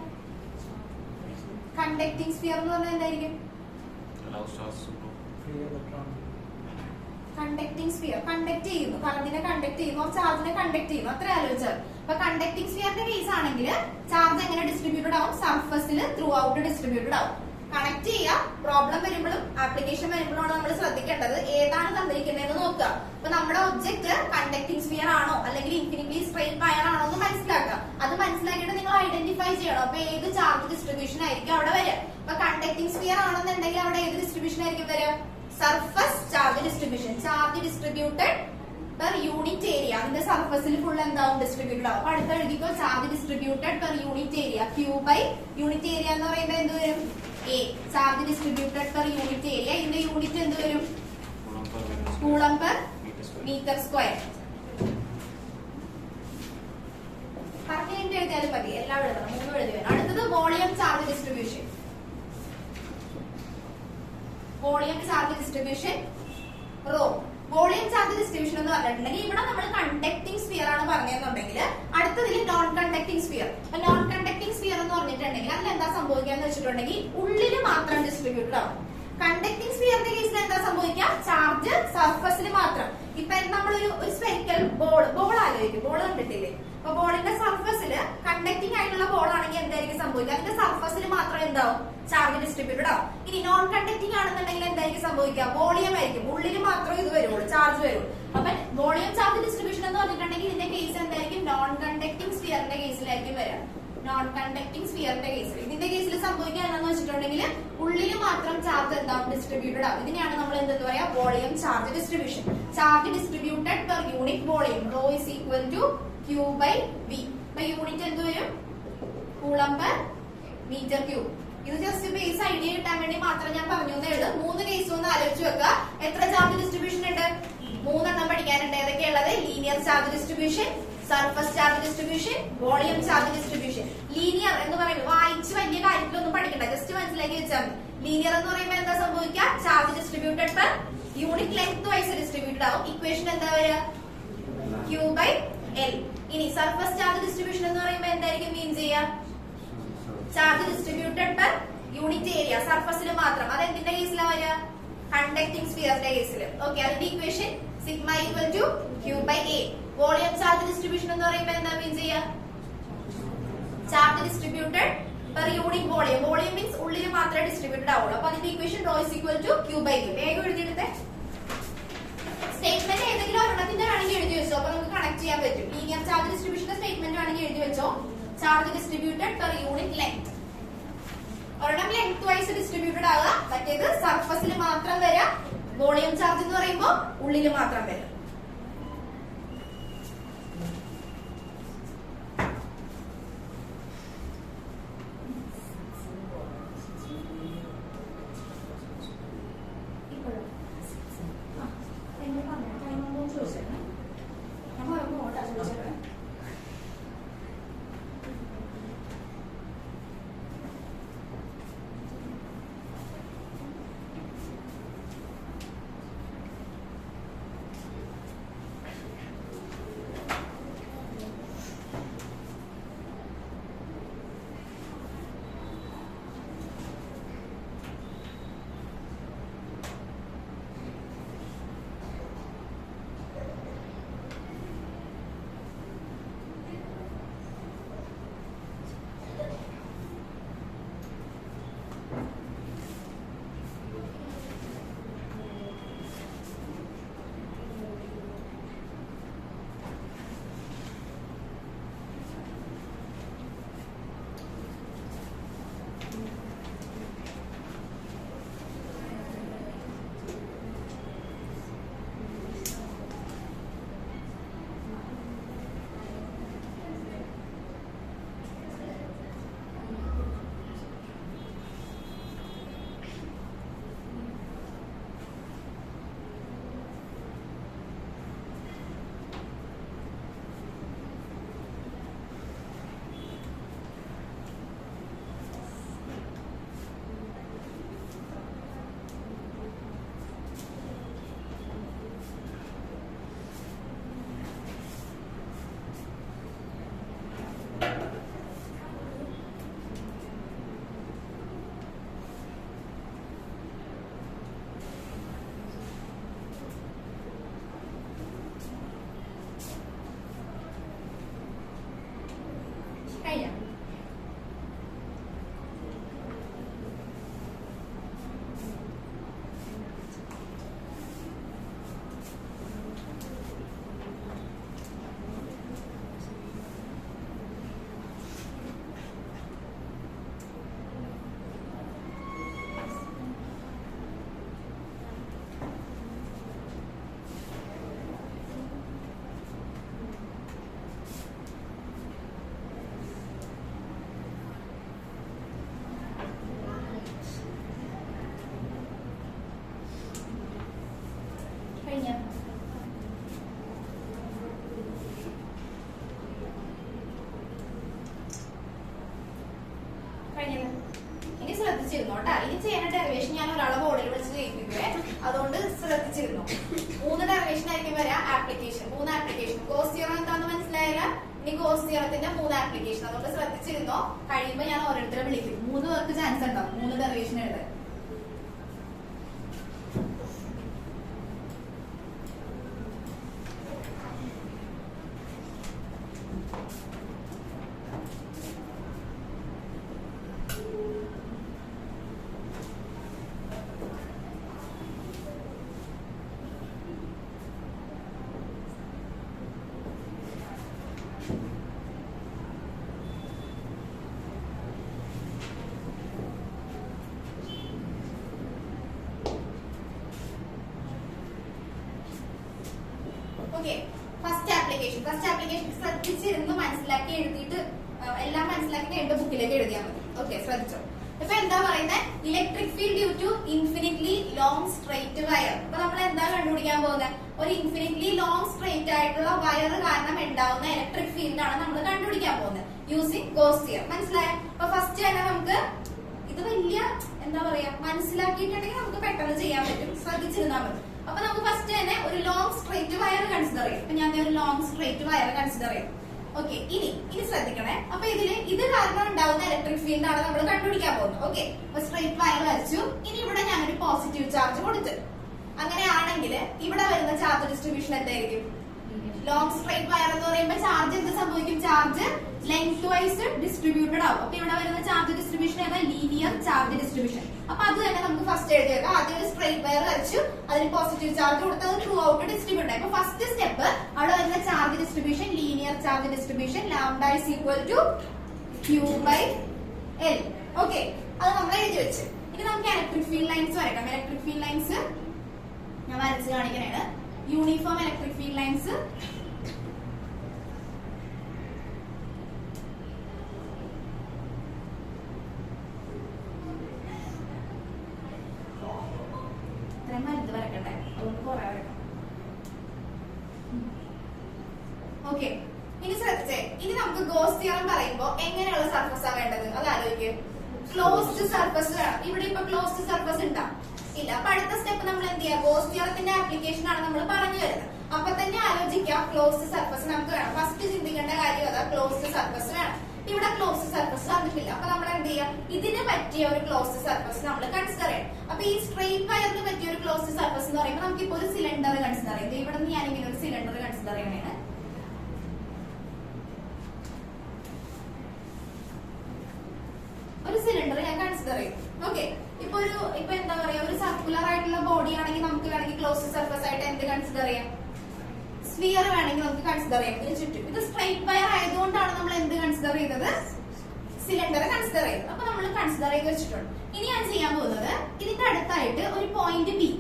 കണ്ടക്ടിങ് സ്ഫിയർ എന്ന് പറഞ്ഞാൽ എന്തായിരിക്കും? കണ്ടക്ടിങ് സ്ഫിയർ കണ്ടക്ട് ചെയ്യുന്നു, കറന്റിനെ കണ്ടക്ട് ചെയ്യുന്നു, ചാർജിനെ കണ്ടക്ട് ചെയ്യുന്നു, അത്ര ആലോചിച്ചാൽ. അപ്പൊ കണ്ടക്ടിങ് സ്ഫിയറിന്റെ കേസ് ആണെങ്കിൽ ചാർജ് എങ്ങനെ ഡിസ്ട്രിബ്യൂട്ടഡ് ആവും? സർഫസിൽ ത്രൂ ഔട്ട് ഡിസ്ട്രിബ്യൂട്ടഡ് ആവും. കണക്ട് ചെയ്യാം. പ്രോബ്ലം വരുമ്പോഴും ആപ്ലിക്കേഷൻ വരുമ്പോഴാണ് നമ്മൾ ശ്രദ്ധിക്കേണ്ടത് ഏതാണ് തന്നിരിക്കുന്നതെന്ന് നോക്കുക. അപ്പൊ നമ്മുടെ ഒബ്ജക്ട് കണ്ടക്ടിങ് സ്ഫിയർ ആണോ അല്ലെങ്കിൽ ഇൻഫിനിറ്റ്ലി സ്ട്രെയിറ്റ് വയർ ആണോ എന്ന് മനസ്സിലാക്കുക. അത് മനസ്സിലാക്കിയിട്ട് നിങ്ങൾ ഐഡന്റിഫൈ ചെയ്യണം. അപ്പൊ ഏത് ചാർജ് ഡിസ്ട്രിബ്യൂഷൻ ആയിരിക്കും അവിടെ വരിക? അപ്പൊ കണ്ടക്ടിങ് സ്ഫിയർ ആണെന്നുണ്ടെങ്കിൽ അവിടെ ഏത് ഡിസ്ട്രിബ്യൂഷൻ ആയിരിക്കും വരിക? Surface charge distribution. Charge distributed per unit area. അതിന്റെ സർഫസിൽ ഫുൾ എന്താവും? ഡിസ്ട്രിബ്യൂട്ടഡ് ആവും. അടുത്ത എഴുതിക്കോ. Charge distributed per unit area. Q by unit area എന്ന് പറയുമ്പോൾ എന്ത് വരും? A. Charge distributed per unit area. ഇതിന്റെ യൂണിറ്റ് എന്ത് വരും? Coulomb per metre square. പറഞ്ഞിട്ട് എഴുതിയാലും മതി, എല്ലാം എഴുതണം. 3 എഴുതി വരും. അടുത്തത് volume charge distribution. Volume charge distribution rho. Volume charge distribution എന്ന് പറഞ്ഞിട്ടുണ്ടെങ്കിൽ ഇവിടെ നമ്മൾ കണ്ടക്ടിങ് സ്ഫിയർ ആണ് പറഞ്ഞതെന്നുണ്ടെങ്കിൽ അടുത്തതിൽ നോൺ കണ്ടക്ടിങ് സ്ഫിയർ. അപ്പൊ നോൺ കണ്ടക്ടിങ് സ്ഫിയർ എന്ന് പറഞ്ഞിട്ടുണ്ടെങ്കിൽ അതിൽ എന്താ സംഭവിക്കാന്ന് വെച്ചിട്ടുണ്ടെങ്കിൽ ഉള്ളിൽ മാത്രം ഡിസ്ട്രിബ്യൂട്ടഡ് ആവും. കണ്ടക്ടിങ് സ്ഫിയറിന്റെ കേസിൽ എന്താ സംഭവിക്കുക? ചാർജ് സർഫസിൽ മാത്രം. ഇപ്പൊ നമ്മളൊരു സ്പെരിക്കൽ ബോൾ ആലോചിക്കും. ബോൾ കണ്ടിട്ടില്ലേ? അപ്പൊ ബോളിന്റെ സർഫസിൽ കണ്ടക്ടിങ് ആയിട്ടുള്ള ബോൾ ആണെങ്കിൽ എന്തായിരിക്കും സംഭവിക്കുക? അതിന്റെ സർഫസിൽ മാത്രം എന്താവും? ചാർജ് ഡിസ്ട്രിബ്യൂട്ടഡ് ആവും. ഇനി നോൺ കണ്ടക്ടിങ് ആണെന്നുണ്ടെങ്കിൽ എന്തായിരിക്കും സംഭവിക്കുക? വോളിയം ആയിരിക്കും. ഉള്ളിൽ മാത്രം ഇത് വരുള്ളൂ, ചാർജ് വരുള്ളൂ. അപ്പൊ വോളിയം ചാർജ് ഡിസ്ട്രിബ്യൂഷൻ എന്ന് പറഞ്ഞിട്ടുണ്ടെങ്കിൽ ഇതിന്റെ കേസ് എന്തായിരിക്കും? നോൺ കണ്ടക്ടിങ് സ്ഫിയറിന്റെ കേസിലായിരിക്കും വരാം. നോൺ കണ്ടക്ടിങ് സ്ഫിയറിന്റെ കേസിൽ ഇതിന്റെ കേസിൽ സംഭവിക്കുകയാണെന്ന് വെച്ചിട്ടുണ്ടെങ്കിൽ ഉള്ളിൽ മാത്രം ചാർജ് എന്താവും? ഡിസ്ട്രിബ്യൂട്ടഡ് ആവും. ഇതിനെയാണ് നമ്മൾ എന്തെന്ന് പറയാ? Volume charge distribution. Charge distributed per unit volume. Rho is equal to Q by V. അപ്പൊ യൂണിറ്റ് എന്ത് വരും? Coulomb per metre cube. ഇത് ജസ്റ്റ് ബേസ് ഐഡിയ കിട്ടാൻ വേണ്ടി മാത്രം ഞാൻ പറഞ്ഞു എന്നേ ഉള്ളൂ. 3 കേസും ഒന്ന് ആലോചിച്ച് വെക്കുക. എത്ര ചാർജ് ഡിസ്ട്രിബ്യൂഷൻ ഉണ്ട്? മൂന്നെണ്ണം പഠിക്കാനുണ്ട്. ഏതൊക്കെയുള്ളത്? Linear charge distribution, surface charge distribution, volume charge distribution. Linear എന്ന് പറയുമ്പോൾ വായിച്ച് വലിയ കാര്യത്തിലൊന്നും പഠിക്കണ്ട, ജസ്റ്റ് മനസ്സിലാക്കി വെച്ചാൽ മതി. ലീനിയർ എന്ന് പറയുമ്പോൾ എന്താ സംഭവിക്കുക? Charge distributed per unit length vice distributed ആവും. ഇക്വേഷൻ എന്താ വരിക? Q/L. ഇനി സർഫസ് ചാർജ് ഡിസ്ട്രിബ്യൂഷൻ എന്ന് പറയുമ്പോൾ എന്തായിരിക്കും മീൻ ചെയ്യുക? Charge distributed per unit area, സർഫസിൽ മാത്രം. അത് എന്തിന്റെ കേസിലാണ് വരിക? കണ്ടക്ടിംഗ് സ്ഫിയറിന്റെ കേസിൽ. ഓക്കെ, അതിന്റെ equation sigma equal to Q/A. Volume charge distribution എന്ന് പറയുമ്പോൾ എന്താ മീൻ ചെയ്യുക? Charge distributed per unit volume. Volume means ഉള്ളിൽ മാത്രമേ ഡിസ്ട്രിബ്യൂട്ടഡ് ആവുള്ളൂ. അപ്പൊ അതിന്റെ equation rho is equal to Q/V. വേഗം എഴുതിയെടുത്തേ. സ്റ്റേറ്റ്മെന്റ് ഏതെങ്കിലും ഒരെണ്ണത്തിന്റെ വേണമെങ്കിൽ എഴുതി വെച്ചോ, അപ്പൊ നമുക്ക് കണക്ട് ചെയ്യാൻ പറ്റും. ലീനിയർ ചാർജ് ഡിസ്ട്രിബ്യൂഷന്റെ സ്റ്റേറ്റ്മെന്റ് വേണമെങ്കിൽ എഴുതി വെച്ചോ. Charge distributed per unit length. ഒരെണ്ണം ലെങ്ത് വൈസ് ഡിസ്ട്രിബ്യൂട്ടഡ് ആവുക, മറ്റേത് സർഫസിൽ മാത്രം വരിക. വോളിയം ചാർജ് എന്ന് പറയുമ്പോൾ ഉള്ളിൽ മാത്രം വരിക. ഇനി ശ്രദ്ധിച്ചിരുന്നു കേട്ടാ. ഇനി ചെയ്യുന്ന ഡെറിവേഷൻ ഞാൻ ഒരാളെ ബോർഡിൽ വിളിച്ച് ചെയ്യിപ്പിക്കുവേ, അതുകൊണ്ട് ശ്രദ്ധിച്ചിരുന്നു. 3 ഡെറിവേഷൻ ആയിരിക്കും വരാ. Application 3 application. ഗോസ് തിയറം എന്താണെന്ന് മനസ്സിലായില്ല. ഇനി ഗോസ് തിയറത്തിന്റെ 3 ആപ്ലിക്കേഷൻ. അതുകൊണ്ട് ശ്രദ്ധിച്ചിരുന്നോ. കഴിയുമ്പോ ഞാൻ ഓരോരുത്തരെ വിളിക്കും. 3 പേർക്ക് ചാൻസ് ഉണ്ടാവും 3 ഡെറിവേഷൻ എഴുതാൻ. ഓക്കെ, ഫസ്റ്റ് ആപ്ലിക്കേഷൻ ശ്രദ്ധിച്ചിരുന്ന് മനസ്സിലാക്കി എഴുതിയിട്ട് എല്ലാം മനസ്സിലാക്കി എന്റെ ബുക്കിലേക്ക് എഴുതിയാൽ മതി. ഓക്കെ, ശ്രദ്ധിച്ചോ. ഇപ്പൊ എന്താ പറയുന്നത്? Electric field due to infinitely long straight wire. അപ്പൊ നമ്മൾ എന്താ കണ്ടുപിടിക്കാൻ പോകുന്നത്? ഒരു ഇൻഫിനിറ്റ്ലി ലോങ് സ്ട്രെയിറ്റ് ആയിട്ടുള്ള വയർ കാരണം ഉണ്ടാവുന്ന ഇലക്ട്രിക് ഫീൽഡ് ആണ് നമ്മൾ കണ്ടുപിടിക്കാൻ പോകുന്നത് യൂസിങ് ഗോസ് തിയറം. മനസ്സിലായോ? അപ്പൊ ഫസ്റ്റ് തന്നെ നമുക്ക് ഇത് വലിയ എന്താ പറയാ മനസ്സിലാക്കിയിട്ടുണ്ടെങ്കിൽ നമുക്ക് പെട്ടെന്ന് ചെയ്യാൻ പറ്റും. ശ്രദ്ധിച്ചിരുന്നാൽ മതി. അപ്പൊ നമുക്ക് ഫസ്റ്റ് തന്നെ ഒരു ലോങ് സ്ട്രെയിറ്റ് വയർ കൺസിഡർ ചെയ്യാം. അപ്പൊ ഞാൻ ഒരു ലോങ് സ്ട്രെയിറ്റ് വയർ കൺസിഡർ ചെയ്യാം. ഓക്കെ, ഇനി ശ്രദ്ധിക്കണേ. അപ്പൊ ഇത് കാരണം ഉണ്ടാവുന്ന ഇലക്ട്രിക് ഫീൽഡ് ആണ് നമ്മൾ കണ്ടുപിടിക്കാൻ പോകുന്നത്. ഓക്കെ, അപ്പൊ സ്ട്രെയിറ്റ് വയർ വരച്ചു. ഇനി ഇവിടെ ഞാനൊരു പോസിറ്റീവ് ചാർജ് കൊടുത്തു. അങ്ങനെയാണെങ്കിൽ ഇവിടെ വരുന്ന ചാർജ് ഡിസ്ട്രിബ്യൂഷൻ എന്തായിരിക്കും? ലോങ് സ്ട്രെയിറ്റ് വയർ എന്ന് പറയുമ്പോൾ ചാർജ് എന്ത് സംഭവിക്കും? ചാർജ് ലെങ്ത് വൈസ് ഡിസ്ട്രിബ്യൂട്ടഡ് ആവും. അപ്പൊ ഇവിടെ വരുന്ന ചാർജ് ഡിസ്ട്രിബ്യൂഷൻ ഏതാ? Linear charge distribution. അപ്പൊ അത് തന്നെ നമുക്ക് ഫസ്റ്റ് എഴുതി വെക്കാം. ആദ്യം ഒരു സ്ട്രെയിറ്റ് വയർ വരച്ചു, അതിന് പോസിറ്റീവ് ചാർജ് കൊടുത്ത് അത് ത്രൂ ഔട്ട് ഡിസ്ട്രിബ്യൂട്ട് ആയി. അപ്പൊ ഫസ്റ്റ് സ്റ്റെപ്പ് അവിടെ വരുന്ന charge distribution linear charge distribution lambda is equal to Q/L. Okay, അത് നമ്മൾ എഴുതി വെച്ച്. ഇനി നമുക്ക് ഇലക്ട്രിക് ഫീൽഡ് ലൈൻസ് വരയ്ക്കാം. ഇലക്ട്രിക് ഫീൽഡ് ലൈൻസ് ഞാൻ വരച്ച് കാണിക്കാനാണ്. യൂണിഫോം ഇലക്ട്രിക് ഫീൽഡ് ലൈൻസ് മരുന്ന് വരക്കണ്ടേ, അതുകൊണ്ട് കുറെ വരക്കാം. ഓക്കെ, ഇനി ശ്രദ്ധിച്ചേ. ഇനി നമുക്ക് ഗോസ് തിയറം പറയുമ്പോ എങ്ങനെയുള്ള സർഫസ് ആണ് വേണ്ടത്? അത് ആലോചിക്കുക. ക്ലോസ്ഡ് സർഫസ് വേണം. ഇവിടെ ഇപ്പൊ ക്ലോസ്ഡ് സർഫസ് ഉണ്ടാ ഇല്ല. അപ്പൊ അടുത്ത സ്റ്റെപ്പ് നമ്മൾ എന്ത് ചെയ്യാം? ഗോസ് തിയറത്തിന്റെ ആപ്ലിക്കേഷൻ ആണ് നമ്മൾ പറഞ്ഞു വരുന്നത്. അപ്പൊ തന്നെ ആലോചിക്കാം ക്ലോസ്ഡ് സർഫസ് നമുക്ക് വേണം. ഫസ്റ്റ് ചിന്തിക്കേണ്ട കാര്യം അതാ, ക്ലോസ്ഡ് സർഫസ് വേണം. ഇവിടെ ക്ലോസ്ഡ് സർഫസ് തന്നിട്ടില്ല. അപ്പൊ നമ്മൾ എന്ത് ചെയ്യാം? ഇതിന് പറ്റിയ ഒരു ക്ലോസ്ഡ് സർഫസ് നമ്മൾ കൺസിഡർ ചെയ്യണം. അപ്പൊ ഈ സ്ട്രെയിറ്റ് വയറിന് പറ്റിയ ഒരു ക്ലോസ്ഡ് സർഫസ് എന്ന് പറയുമ്പോൾ നമുക്കിപ്പോ ഒരു സിലിണ്ടർ കൺസിഡർ ചെയ്യാം. ഇവിടെ നിന്ന് ഞാനിങ്ങനെ ഒരു സിലിണ്ടർ കൺസിഡർ ചെയ്യണേ. ഒരു സിലിണ്ടർ ഞാൻ കൺസിഡർ ചെയ്യും. ഓക്കെ, ഇപ്പൊ എന്താ പറയാ, ഒരു സർക്കുലർ ആയിട്ടുള്ള ബോഡി ആണെങ്കിൽ നമുക്ക് വേണമെങ്കിൽ ക്ലോസ്ഡ് സർഫസ് ആയിട്ട് എന്ത് കൺസിഡർ ചെയ്യാം? സ്ഫിയർ വേണമെങ്കിൽ നമുക്ക് കൺസിഡർ ചെയ്യാം ഇതിന് ചുറ്റും. ഇത് സ്ട്രെയിറ്റ് വയർ ആയതുകൊണ്ടാണ് നമ്മൾ എന്ത് കൺസിഡർ ചെയ്തത്? സിലിണ്ടർ കൺസിഡർ ചെയ്തത്. അപ്പൊ നമ്മൾ കൺസിഡർ ചെയ്ത് വെച്ചിട്ടുണ്ട്. ഇനി ഞാൻ ചെയ്യാൻ പോകുന്നത് ഇതിന്റെ അടുത്തായിട്ട് ഒരു പോയിന്റ് പി,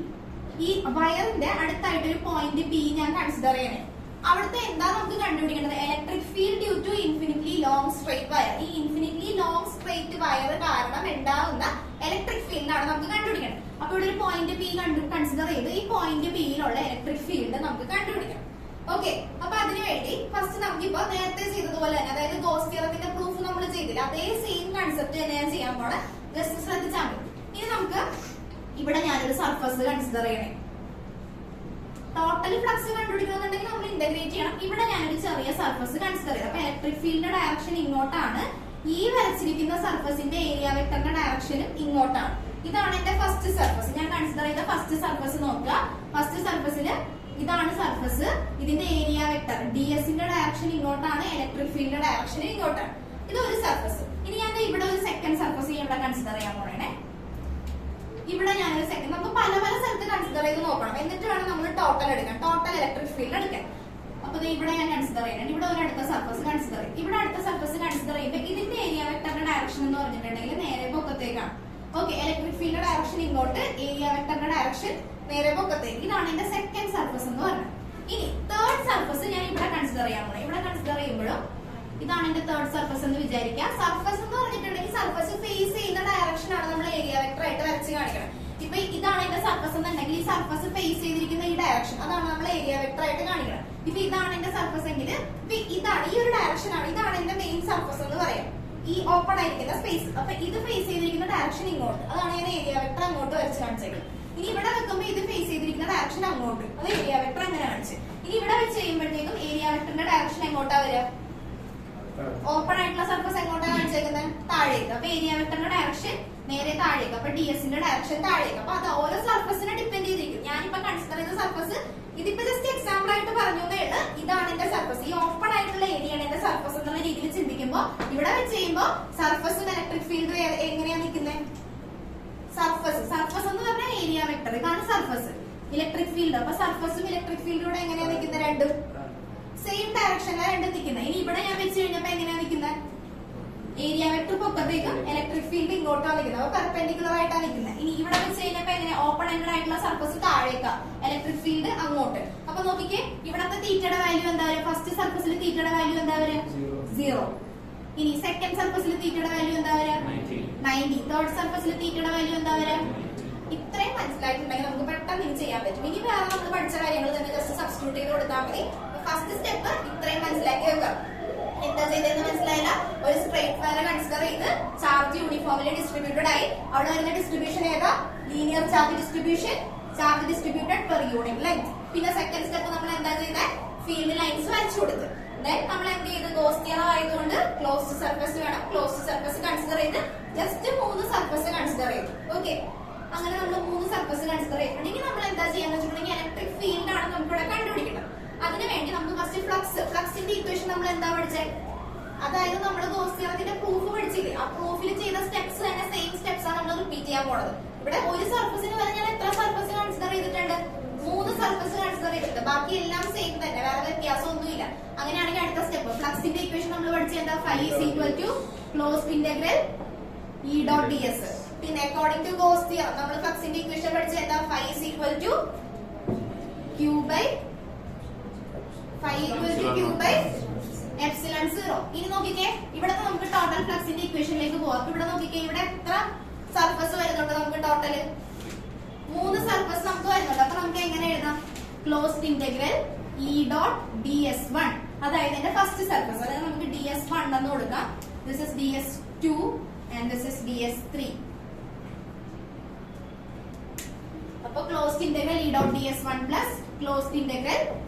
ഈ വയറിന്റെ അടുത്തായിട്ട് ഒരു പോയിന്റ് പി ഞാൻ കൺസിഡർ ചെയ്യണേ. അവിടുത്തെ എന്താ നമുക്ക് കണ്ടുപിടിക്കേണ്ടത്? Electric field due to infinitely long straight wire. ഈ ഇൻഫിനിറ്റ്ലി ലോങ് സ്ട്രെയിറ്റ് വയർ കാരണം ഉണ്ടാകുന്ന ഇലക്ട്രിക് ഫീൽഡ് ആണ് നമുക്ക് കണ്ടുപിടിക്കണം. അപ്പൊ ഇവിടെ ഒരു പോയിന്റ് പി കൺസിഡർ ചെയ്ത് ഈ പോയിന്റ് പിയിലുള്ള ഇലക്ട്രിക് ഫീൽഡ് നമുക്ക് കണ്ടുപിടിക്കണം. ഓക്കെ, അപ്പൊ അതിനുവേണ്ടി ഫസ്റ്റ് നമുക്കിപ്പോ നേരത്തെ ചെയ്തതുപോലെ തന്നെ, അതായത് ഗോസ് തിയറത്തിന്റെ പ്രൂഫ് നമ്മൾ ചെയ്തില്ല, അതേ സെയിം കൺസെപ്റ്റ് തന്നെ ഞാൻ ചെയ്യാൻ പോണെ. ജസ്റ്റ് ശ്രദ്ധിച്ചാൽ മതി. ഇനി നമുക്ക് ഇവിടെ ഞാനൊരു സർഫസ് കൺസിഡർ ചെയ്യണേ. ടോട്ടൽ ഫ്ലക്സ് കണ്ടുപിടിക്കണമെന്നുണ്ടെങ്കിൽ നമ്മൾ ഇന്റഗ്രേറ്റ് ചെയ്യണം. ഇവിടെ ഞാനൊരു ചെറിയ സർഫസ് കൺസിഡർ ചെയ്തു. അപ്പൊ ഇലക്ട്രിക് ഫീൽഡിന്റെ ഡയറക്ഷൻ ഇങ്ങോട്ടാണ്. ഈ വരച്ചിരിക്കുന്ന സർഫസിന്റെ ഏരിയ വെക്ടറിന്റെ ഡയറക്ഷനും ഇങ്ങോട്ടാണ്. ഇതാണ് എന്റെ ഫസ്റ്റ് സർഫസ്. ഞാൻ കൺസിഡർ ചെയ്ത ഫസ്റ്റ് സർഫസ് നോക്കുക. ഫസ്റ്റ് സർഫസില് ഇതാണ് സർഫസ്. ഇതിന്റെ ഏരിയ വെക്ടർ ds ന്റെ ഡയറക്ഷൻ ഇങ്ങോട്ടാണ്, ഇലക്ട്രിക് ഫീൽഡിന്റെ ഡയറക്ഷൻ ഇങ്ങോട്ടാണ്. ഇത് ഒരു സർഫസ്. ഇനി ഞാൻ ഇവിടെ ഒരു സെക്കൻഡ് സർഫസ് ഇവിടെ കൺസിഡർ ചെയ്യാൻ പോണേ. ഇവിടെ ഞാനൊരു സെക്കൻഡ്, നമുക്ക് പല സ്ഥലത്ത് കൺസിഡർ ചെയ്ത് നോക്കണം. എന്നിട്ട് വേണം നമ്മൾ ടോട്ടൽ എടുക്കാൻ, ടോട്ടൽ ഇലക്ട്രിക് ഫീൽഡ് എടുക്കാൻ. അപ്പൊ ഇവിടെ ഞാൻ കൺസിഡർ ചെയ്യണം. ഇവിടെ ഒരു അടുത്ത സർഫസ് കൺസിഡർ ചെയ്യും. ഇവിടെ അടുത്ത സർഫസ് കൺസിഡർ ചെയ്യുമ്പോൾ ഇതിന്റെ ഏരിയ വെക്ടറിന്റെ ഡയറക്ഷൻ എന്ന് പറഞ്ഞിട്ടുണ്ടെങ്കിൽ നേരെ പൊക്കത്തേക്കാണ്. ഓക്കെ, ഇലക്ട്രിക് ഫീൽഡ് ഡയറക്ഷൻ ഇങ്ങോട്ട്, ഏരിയ വെക്ടറിന്റെ ഡയറക്ഷൻ നേരെ പൊക്കത്തേക്ക്. ഇതാണ് എന്റെ സെക്കൻഡ് സർഫസ് എന്ന് പറഞ്ഞത്. ഇനി തേർഡ് സർഫസ് ഞാൻ ഇവിടെ കൺസിഡർ ചെയ്യാൻ പോകണം. ഇവിടെ കൺസിഡർ ചെയ്യുമ്പോഴും ഇതാണ് എന്റെ തേർഡ് സർഫസ് എന്ന് വിചാരിക്കാം. സർഫസ് എന്ന് പറഞ്ഞിട്ടുണ്ടെങ്കിൽ സർഫസ് ഫേസ് ചെയ്യുന്ന ഡയറക്ഷൻ ആണ് നമ്മൾ ഏരിയ വെക്ടർ ആയിട്ട് വരച്ച് കാണിക്കണം. ഇപ്പൊ ഇതാണ് എന്റെ സർഫസ് എന്നുണ്ടെങ്കിൽ ഈ സർഫസ് ഫേസ് ചെയ്തിരിക്കുന്ന ഈ ഡയറക്ഷൻ അതാണ് നമ്മൾ ഏരിയ വെക്ടർ ആയിട്ട് കാണിക്കണം. ഇപ്പൊ ഇതാണ് എന്റെ സർഫസ് എങ്കിൽ ഇതാണ് ഈ ഒരു ഡയറക്ഷൻ ആണ്, ഇതാണ് എന്റെ മെയിൻ സർഫസ് എന്ന് പറയാം. ഈ ഓപ്പൺ ആയിരിക്കുന്ന സ്പേസ്. അപ്പൊ ഇത് ഫേസ് ചെയ്തിരിക്കുന്ന ഡയറക്ഷൻ ഇങ്ങോട്ട്, അതാണ് ഞാൻ ഏരിയ വെക്ടർ അങ്ങോട്ട് വരച്ച് കാണിച്ചേക്കുന്നത്. ഇനി ഇവിടെ വെക്കുമ്പോൾ ഇത് ഫേസ് ചെയ്തിരിക്കുന്ന ഡയറക്ഷൻ അങ്ങോട്ട്, അത് ഏരിയ വെക്ടർ അങ്ങനെ കാണിച്ചു. ഇനി ഇവിടെ വെച്ച് കഴിയുമ്പോഴത്തേക്കും ഏരിയ വെക്ടറിന്റെ ഡയറക്ഷൻ എങ്ങോട്ടാ വരിക? ഓപ്പൺ ആയിട്ടുള്ള സർഫസ് എങ്ങോട്ടാണ് കാണിച്ചേക്കുന്നത്? താഴേക്ക്. അപ്പൊ ഏരിയ വെക്ടറിന്റെ ഡയറക്ഷൻ നേരെ താഴേക്ക്. അപ്പൊ ds ന്റെ ഡയറക്ഷൻ താഴേക്ക്. അപ്പൊ അത് ഓരോ സർഫസിനെ ഡിപ്പെൻഡ് ചെയ്തിരിക്കും. ഞാനിപ്പോ കൺസിഡർ ചെയ്ത സർഫസ് ഇതിപ്പോ ജസ്റ്റ് എക്സാമ്പിൾ ആയിട്ട് പറഞ്ഞേ ഉള്ളൂ. ഇതാണ് എന്റെ സർഫസ്, ഈ ഓപ്പൺ ആയിട്ടുള്ള ഏരിയയാണ് എന്റെ സർഫസ് എന്നുള്ള രീതിയിൽ ചിന്തിക്കുമ്പോ ഇവിടെ വെച്ച് കഴിയുമ്പോൾ സർഫസും ഇലക്ട്രിക് ഫീൽഡ് എങ്ങനെയാ നിൽക്കുന്നത്? സർഫസ് എന്ന് പറഞ്ഞാൽ ഏരിയ വെക്ടർ, ഇതാണ് സർഫസ്. ഇലക്ട്രിക് ഫീൽഡ്, അപ്പൊ സർഫസും ഇലക്ട്രിക് ഫീൽഡും കൂടെ എങ്ങനെയാ നിൽക്കുന്നത്? രണ്ടും സെയിം ഡയറക്ഷനിലാണ് രണ്ടും നിൽക്കുന്നത്. ഇനി ഇവിടെ ഞാൻ വെച്ച് കഴിഞ്ഞപ്പോ എങ്ങനെയാ നിൽക്കുന്നത്? ഏരിയ വെക്ടർ പൊക്കത്തേക്കും ഇലക്ട്രിക് ഫീൽഡ് ഇങ്ങോട്ടാണ് നിൽക്കുന്നത്. അപ്പൊ പെർപെൻഡിക്കുലർ ആയിട്ടാണ് നിൽക്കുന്നത്. ഇനി ഇവിടെ വെച്ച് കഴിഞ്ഞപ്പോ എങ്ങനെ? ഓപ്പൺ എൻഡഡ് ആയിട്ടുള്ള സർഫസ് താഴേക്കാ, ഇലക്ട്രിക് ഫീൽഡ് അങ്ങോട്ട്. അപ്പൊ നോക്കിക്കേ, ഇവിടത്തെ തീറ്റയുടെ വാല്യൂ എന്താ വരും? ഫസ്റ്റ് സർഫസിൽ തീറ്റയുടെ വാല്യൂ എന്താ വരും? 0. ഇനി സെക്കൻഡ് സർഫസിൽ തീറ്റയുടെ വാല്യൂ എന്താ വരും? 90. തേർഡ് സർഫസിൽ തീറ്റയുടെ വാല്യൂ എന്താ വരാ? ഇത്രയും മനസ്സിലായിട്ടുണ്ടെങ്കിൽ നമുക്ക് പെട്ടെന്ന് ഇത് ചെയ്യാൻ പറ്റും. ഇനി വേറെ നമ്മൾ പഠിച്ച കാര്യങ്ങൾ തന്നെ ജസ്റ്റ് സബ്സ്റ്റിറ്റ്യൂട്ട് ചെയ്ത് കൊടുത്താൽ മതി. ഫസ്റ്റ് സ്റ്റെപ്പ് ഇത്രയും മനസ്സിലാക്കി വെക്കാം. എന്താ ചെയ്തതെന്ന് മനസ്സിലായില്ല? ഒരു സ്ട്രേറ്റ് വയർ കൺസിഡർ ചെയ്ത് ചാർജ് യൂണിഫോമിലി ഡിസ്ട്രിബ്യൂട്ടഡ് ആയി. അവിടെ വരുന്ന ഡിസ്ട്രിബ്യൂഷൻ ഏതാ? Linear charge distribution, charge distributed per unit length. പിന്നെ സെക്കൻഡ് സ്റ്റെപ്പ് നമ്മൾ എന്താ ചെയ്തത്? ഫീൽഡ് ലൈൻസ് വരച്ചു കൊടുത്ത്. നമ്മൾ എന്ത് ചെയ്ത്? ഗോസ് തിയറം ആയതുകൊണ്ട് ക്ലോസ്ഡ് സർഫസ് വേണം. ക്ലോസ്ഡ് സർഫസ് കൺസിഡർ ചെയ്ത് ജസ്റ്റ് 3 സർഫസ് കൺസിഡർ ചെയ്തു. ഓക്കെ, അങ്ങനെ നമ്മൾ 3 സർഫസ് കൺസിഡർ ചെയ്തിട്ടുണ്ടെങ്കിൽ നമ്മൾ എന്താ ചെയ്യാന്ന് വെച്ചിട്ടുണ്ടെങ്കിൽ ഇലക്ട്രിക് ഫീൽഡ് ആണ് നമുക്ക് ഇവിടെ കണ്ടുപിടിക്കുന്നത്. അതിനുവേണ്ടി നമുക്ക് ഫസ്റ്റ് ഫ്ലക്സിന്റെ ഇക്വേഷൻ നമ്മൾ എന്താ പഠിച്ചത്? അതായത് നമ്മൾ ഗോസ് തിയറത്തിന്റെ പ്രൂഫ് പഠിച്ചില്ലേ? ആ പ്രൂഫിൽ ചെയ്ത സ്റ്റെപ്സ് തന്നെ സെയിം സ്റ്റെപ്സ് ആണ് നമ്മൾ റിപ്പീറ്റ് ചെയ്യാൻ പോണത്. ഇവിടെ ഒരു സർഫസിന് വരെ ഞാൻ എത്ര സർഫസ് കൺസിഡർ ചെയ്തിട്ടുണ്ട്? 3 സർഫസ് കൺസിഡർ ചെയ്തിട്ടുണ്ട്. ബാക്കി എല്ലാം സെയിം തന്നെ, വേറെ വ്യത്യാസമൊന്നുമില്ല. അങ്ങനെയാണെങ്കിൽ അടുത്ത സ്റ്റെപ്പ് ഫ്ലക്സിന്റെ ഇക്വേഷൻ നമ്മൾ പഠിച്ചത് എന്താ? Phi is equal to closed integral E dot d s. പിന്നെ അക്കോർഡിംഗ് ടു ഗോസ് തിയറം നമ്മൾ ഫ്ലക്സിന്റെ ഇക്വേഷൻ പഠിച്ചത് എന്താ? Phi is equal to Q by epsilon 0. ഇനി നോക്കിക്കേ, ഇവിടെ നമുക്ക് ടോട്ടൽ ഫ്ലക്സിന്റെ ഇക്വേഷനിലേക്ക് പോവാം. ഇവിടെ നോക്കിക്കേ, ഇവിടെ എത്ര സർഫസ് വരുന്നുണ്ട്? നമുക്ക് ടോട്ടല് 3 സർഫസ് നമുക്ക് വരുന്നുണ്ട്. അപ്പൊ നമുക്ക് എങ്ങനെ എഴുതാം? Closed integral E dot d S 1, അതായത് എന്റെ ഫസ്റ്റ് സർഫസ്. അതായത് നമുക്ക് ഡി എസ് 1 എന്ന് കൊടുക്കാം. This is D S 2 and this is D S 3. അപ്പൊ closed integral E dot d S 1 plus closed integral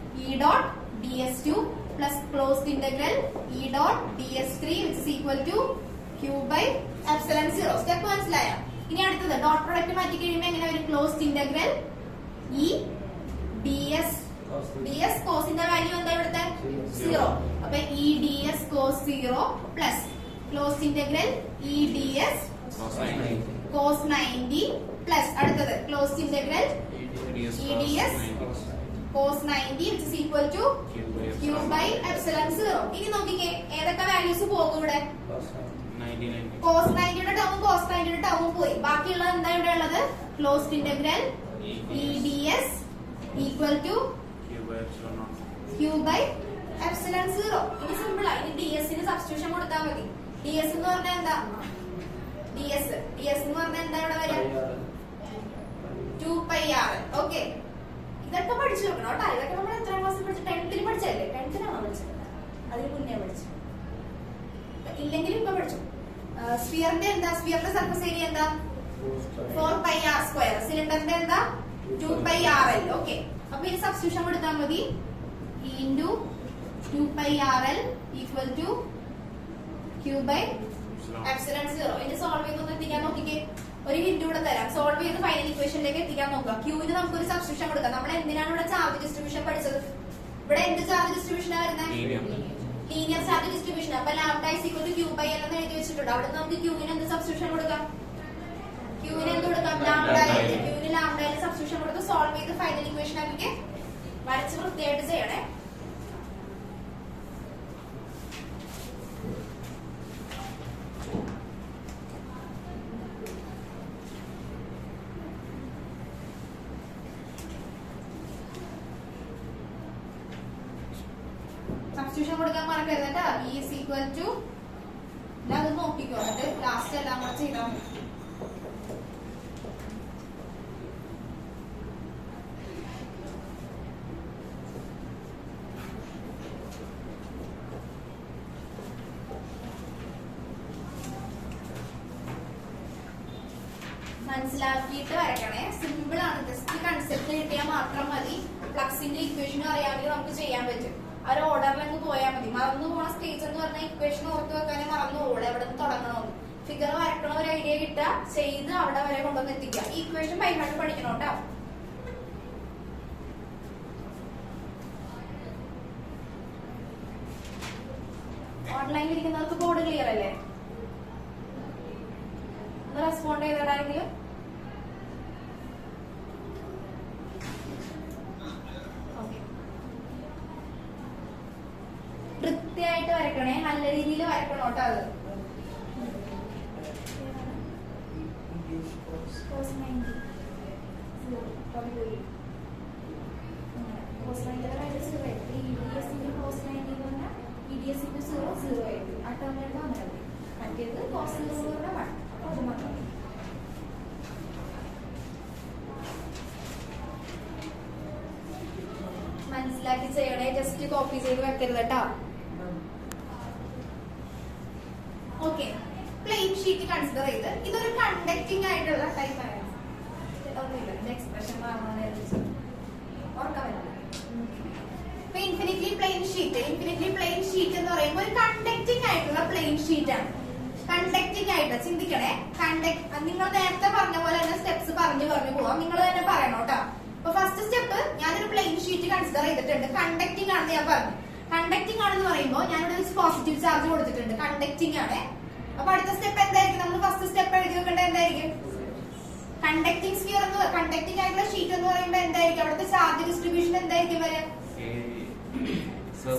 E dot ds2 plus closed integral e dot ds3 which is equal to q by epsilon 0. Step മനസ്സിലായോ? ഇനി അടുത്തത് dot product മാറ്റി കഴിയുമ്പോൾ എങ്ങനെ വരും? Closed integral e ds കോസിന്റെ value എന്താ ഇവിടുത്തെ? 0. അപ്പൊ e ds cos 0 plus closed integral e ds cos 90 plus അടുത്തത് closed integral e ds cos 90 which is equal to q by epsilon 0. ഇനി നോക്കിക്കേ, ഏതൊക്കെ വാല്യൂസ് പോകും ഇവിടെ? cos 90യുടെ ടേമും cos 90യുടെ ടേമും പോയി. ബാക്കിയുള്ളത് എന്താ ഇവിടെ ഉള്ളത്? Closed integral e ds equal to q by epsilon 0. ഇനി സിമ്പിൾ ആയി. ഇനി ds ന് സബ്സ്റ്റിറ്റ്യൂഷൻ കൊടുത്താൽ മതി. ds എന്ന് പറഞ്ഞാൽ എന്താ? ds എന്ന് പറഞ്ഞാൽ എന്താ ഇവിടെ വരിക? 2πr. ഓക്കെ, ഇതൊക്കെ പഠിച്ചു നോക്കണം കേട്ടോ. ഇതൊക്കെ നമ്മൾ എത്രാം ക്ലാസ്സിൽ പഠിച്ചു? 10th പഠിച്ചല്ലേ? 10th പഠിച്ചത്? അതിന് മുന്നേ പഠിച്ചു. ഇല്ലെങ്കിലും ഇപ്പൊ പഠിച്ചു. സ്ഫിയറിന്റെ എന്താ? സ്ഫിയറിന്റെ സർഫസ് ഏരിയ എന്താ? 4πr². സിലിണ്ടറിന്റെ എന്താ? 2πrl. ഓക്കെ, അപ്പൊ ഇനി സബ്സ്റ്റിറ്റ്യൂഷൻ കൊടുത്താൽ മതി. Into 2πrl equal to q by epsilon 0. ഇനി സോൾവ് ചെയ്തൊന്ന് എത്തിക്കാൻ നോക്കിക്കേ. ഒരു ഹിന്റ് കൂടെ തരാം. സോൾവ് ചെയ്ത് ഫൈനൽ ഇക്വേഷനിലേക്ക് എത്തിക്കാൻ നോക്കാം. ക്യൂവിന് നമുക്കൊരു സബ്സ്റ്റിറ്റ്യൂഷൻ കൊടുക്കാം. നമ്മൾ എന്തിനാണ് ഇവിടെ ചാർജ് ഡിസ്ട്രിബ്യൂഷൻ പഠിച്ചത്? ഇവിടെ എന്ത് ചാർജ് ഡിസ്ട്രിബ്യൂഷനാണ് വരുന്നത്? Linear charge distribution. അപ്പൊ lambda is equal to q by l എന്ന് എഴുതി വെച്ചിട്ടുണ്ട്. അവിടെ നമുക്ക് ക്യൂവിന് എന്ത് സബ്സ്റ്റിറ്റ്യൂഷൻ കൊടുക്കാം? ക്യൂവിന് എന്ത് കൊടുക്കാം? ലാംഡ. ക്യൂവിന് ലാംഡയിൽ സബ്സ്റ്റിറ്റ്യൂഷൻ കൊടുത്ത് സോൾവ് ചെയ്ത് ഫൈനൽ ഇക്വേഷൻ ആക്കി വരച്ച് വൃത്തിയായിട്ട് ചെയ്യണേ. സബ്സ്റ്റിറ്റ്യൂഷൻ കൊടുക്കാൻ മറക്കരുത് കേട്ടോ. E is equal to അത് നോക്കിക്കോ, എന്നിട്ട് ലാസ്റ്റ് എല്ലാം കൂടെ ചെയ്താൽ മതി. മനസ്സിലാക്കിയിട്ട് വരക്കണേ. സിമ്പിൾ ആണ്. ജസ്റ്റ് കൺസെപ്റ്റ് കിട്ടിയാൽ മാത്രം മതി. ഫ്ലക്സിന്റെ ഇക്വേഷനും അറിയാമെങ്കിൽ നമുക്ക് ചെയ്യാൻ പറ്റും. ആ ഒരു ഓർഡറിലങ്ങ് പോയാൽ മതി. മറന്നു പോണ സ്റ്റേജ് എന്ന് പറഞ്ഞാൽ ഇക്വേഷൻ ഓർത്ത് വെക്കാനേ മറന്നു പോകും. എവിടെ നിന്ന് തുടങ്ങണമെന്ന് ഫിഗർ വരക്കണ ഒരു ഐഡിയ കിട്ടുക, ചെയ്ത് അവിടെ വരെ കൊണ്ടുവന്ന് എത്തിക്കുക. ഈ ഇക്വേഷൻ ബൈഹാർട്ട് പഠിക്കണം കേട്ടോ. ഓൺലൈനിൽ ഇരിക്കുന്നവർക്ക് ബോർഡ് ക്ലിയർ അല്ലേ? ഒന്ന് റെസ്പോണ്ട് ചെയ്തിടാമെങ്കിലും. വൃത്തിയായിട്ട് വരക്കണേ, നല്ല രീതിയിൽ വരക്കണം കേട്ടോ. അത് മറ്റേത് കോസ് 0 1. അപ്പൊ അത് മാത്രം കാര്യം ചെയ്യണേ, ജസ്റ്റ് കോപ്പി ചെയ്ത് വെക്കരുത് കേട്ടോ. ഓക്കെ, പ്ലെയിൻ ഷീറ്റ് കൺസിഡർ ചെയ്ത് ഇതൊരു കണ്ടക്ടിങ് ആയിട്ടുള്ള ടൈപ്പ് ആണ്. എക്സ്പ്രഷൻ ഇൻഫിനിറ്റ്ലി പ്ലെയിൻ ഷീറ്റ് എന്ന് പറയുമ്പോൾ ഒരു കണ്ടക്ടിങ് ആയിട്ടുള്ള പ്ലെയിൻ ഷീറ്റ് ആണ്. കണ്ടക്ടിങ് ആയിട്ട് ചിന്തിക്കണേ. നിങ്ങൾ നേരത്തെ പറഞ്ഞ പോലെ തന്നെ സ്റ്റെപ്സ് പറഞ്ഞു പോവാം. നിങ്ങൾ തന്നെ പറയണം കേട്ടോ. അപ്പൊ ഫസ്റ്റ് സ്റ്റെപ്പ് ഞാനൊരു പ്ലെയിൻ ഷീറ്റ് കൺസിഡർ ചെയ്തിട്ടുണ്ട്. കണ്ടക്ടിങ് ആണെന്ന് ഞാൻ പറഞ്ഞു. കണ്ടക്ടിങ് ആണെന്ന് പറയുമ്പോൾ ഞാനിവിടെ ഒരു പോസിറ്റീവ് ചാർജ് കൊടുത്തിട്ടുണ്ട്. കണ്ടക്ടിങ് ആണ്. അപ്പൊ അടുത്ത സ്റ്റെപ്പ് എന്തായിരിക്കും? നമ്മൾ ഫസ്റ്റ് സ്റ്റെപ്പ് എഴുതി വെക്കേണ്ടത് എന്തായിരിക്കും? കണ്ടക്ടിങ് സ്ഫിയർ കണ്ടക്ടിങ് ആയിട്ടുള്ള ഷീറ്റ് എന്ന് പറയുമ്പോൾ എന്തായിരിക്കും? അവിടുത്തെ ചാർജ് ഡിസ്ട്രിബ്യൂഷൻ എന്തായിരിക്കും വരിക?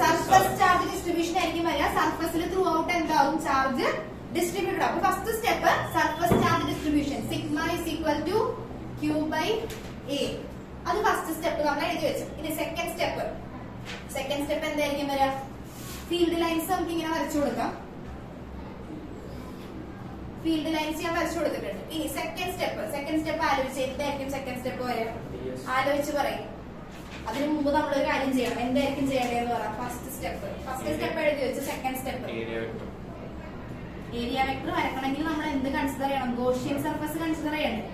സർഫസ് ചാർജ് ഡിസ്ട്രിബ്യൂഷൻ ആയിരിക്കും വരിക. സർഫസിൽ ത്രൂ ഔട്ട് എന്താവും? Charge distributed. അപ്പൊ first step surface charge distribution sigma is equal to Q by A. അത് ഫസ്റ്റ് സ്റ്റെപ്പ് നമ്മൾ എഴുതി വെച്ചു. ഇനി സെക്കൻഡ് സ്റ്റെപ്പ് എന്തായിരിക്കും വരിക? ഫീൽഡ് ലൈൻസ് നമുക്ക് ഇങ്ങനെ വരച്ചു കൊടുക്കാം. ഫീൽഡ് ലൈൻസ് ഞാൻ വരച്ചു കൊടുത്തിട്ടുണ്ട്. ഇനി സെക്കൻഡ് സ്റ്റെപ്പ് ആലോചിച്ച് എന്തായിരിക്കും സെക്കൻഡ് സ്റ്റെപ്പ് വരിക? ആലോചിച്ച് പറയും. അതിന് മുമ്പ് നമ്മളൊരു കാര്യം ചെയ്യണം. എന്തായിരിക്കും ചെയ്യേണ്ടതെന്ന് പറയാം. ഫസ്റ്റ് സ്റ്റെപ്പ് എഴുതി വെച്ച് സെക്കൻഡ് സ്റ്റെപ്പ് ഏരിയ വെക്ടർ വരക്കണമെങ്കിൽ നമ്മൾ എന്ത് കൺസിഡർ ചെയ്യണം? ഗോഷ്യൻ സർഫസ് കൺസിഡർ ചെയ്യണം.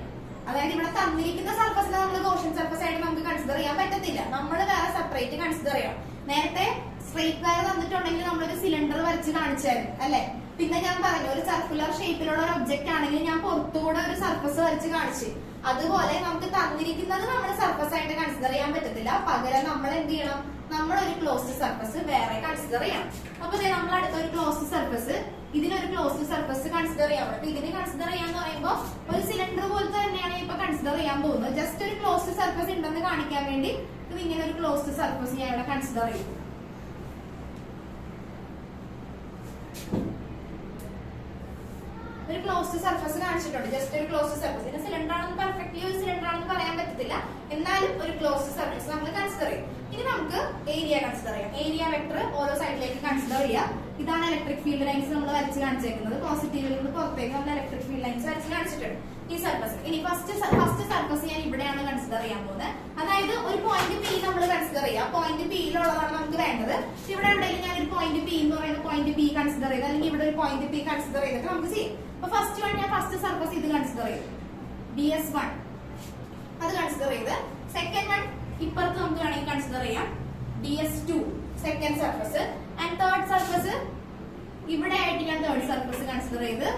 അതായത് ഇവിടെ തന്നിരിക്കുന്ന സർഫസിനെ നമ്മൾ ഗോഷ്യൻ സർഫസ് ആയിട്ട് നമുക്ക് കൺസിഡർ ചെയ്യാൻ പറ്റത്തില്ല. നമ്മൾ വേറെ സെപ്പറേറ്റ് കൺസിഡർ ചെയ്യണം. നേരത്തെ സ്ട്രെയിറ്റ് വയർ തന്നിട്ടുണ്ടെങ്കിൽ നമ്മളൊരു സിലിണ്ടർ വരച്ച് കാണിച്ചായിരുന്നു അല്ലെ? പിന്നെ ഞാൻ പറഞ്ഞു ഒരു സർക്കുലർ ഷേപ്പിലുള്ള ഒരു ഒബ്ജക്റ്റ് ആണെങ്കിൽ ഞാൻ പുറത്തുകൂടെ ഒരു സർഫസ് വരച്ച് കാണിച്ചു. അതുപോലെ നമുക്ക് തന്നിരിക്കുന്നത് നമ്മൾ സർഫസ് ആയിട്ട് കൺസിഡർ ചെയ്യാൻ പറ്റത്തില്ല. പകരം നമ്മൾ എന്ത് ചെയ്യണം? നമ്മളൊരു ക്ലോസ്ഡ് സർഫസ് വേറെ കൺസിഡർ ചെയ്യണം. അപ്പൊ നമ്മൾ അടുത്ത ഒരു ക്ലോസ്ഡ് സർഫസ്, ഇതിനൊരു ക്ലോസ്ഡ് സർഫസ് കൺസിഡർ ചെയ്യാൻ പറ്റും. ഇതിന് കൺസിഡർ ചെയ്യാന്ന് പറയുമ്പോൾ ഒരു സിലിണ്ടർ പോലത്തെ തന്നെയാണ് ഇപ്പൊ കൺസിഡർ ചെയ്യാൻ പോകുന്നത്. ജസ്റ്റ് ഒരു ക്ലോസ്ഡ് സർഫസ് ഉണ്ടെന്ന് കാണിക്കാൻ വേണ്ടി ഇത് ഇങ്ങനെ ഒരു ക്ലോസ്ഡ് സർഫസ് ഞാൻ ഇവിടെ കൺസിഡർ ചെയ്യും. ഒരു ക്ലോസ്ഡ് സർഫസ് കാണിച്ചിട്ടുണ്ട്. ജസ്റ്റ് ഒരു ക്ലോസ്ഡ് സർഫസ്. ഇതിന് സിലിണ്ടർ ആണെന്ന് പെർഫെക്റ്റ്ലി ഒരു സിലിണ്ടർ ആണെന്ന് പറയാൻ പറ്റത്തില്ല. എന്നാലും ഒരു ക്ലോസ്ഡ് സർഫസ് നമ്മൾ കൺസിഡർ ചെയ്യും. ഇനി നമുക്ക് ഏരിയ കൺസിഡർ ചെയ്യാം. ഏരിയ വെക്ടർ ഓരോ സൈഡിലേക്ക് കൺസിഡർ ചെയ്യാം. ഇതാണ് ഇലക്ട്രിക് ഫീൽഡ് ലൈൻസ് നമ്മൾ വരച്ച് കാണിച്ചേക്കുന്നത്. പോസിറ്റീവിൽ നിന്ന് പുറത്തേക്ക് നമ്മൾ ഇലക്ട്രിക് ഫീൽഡ് ലൈൻസ് വരച്ച് കാണിച്ചിട്ടുണ്ട് ഈ സർഫസ്. ഇനി ഫസ്റ്റ് സർഫസ് ഞാൻ ഇവിടെയാണ് കൺസിഡർ ചെയ്യാൻ പോകുന്നത്. അതായത് ഒരു പോയിന്റ് പി നമ്മൾ കൺസിഡർ ചെയ്യാം. പോയിന്റ് പിയിലുള്ളതാണ് നമുക്ക് വേണ്ടത്. ഇവിടെ എവിടെയെങ്കിലും ഞാൻ ഒരു പോയിന്റ് പി എന്ന് പറയുന്ന പോയിന്റ് പി കൺസിഡർ ചെയ്ത് അല്ലെങ്കിൽ ഇവിടെ ഒരു പോയിന്റ് പി കൺസിഡർ ചെയ്തിട്ട് നമുക്ക് ചെയ്യാം. അപ്പൊ ഫസ്റ്റ് സർഫസ് ഇത് കൺസിഡർ ചെയ്തു. DS1 അത് കൺസിഡർ ചെയ്ത് സെക്കൻഡ് വൺ ഇപ്പുറത്ത് നമുക്ക് വേണമെങ്കിൽ കൺസിഡർ ചെയ്യാം. DS2 second surface. And third surface ഇവിടെ ആയിട്ട് ഞാൻ തേർഡ് സർഫസ് കൺസിഡർ ചെയ്ത്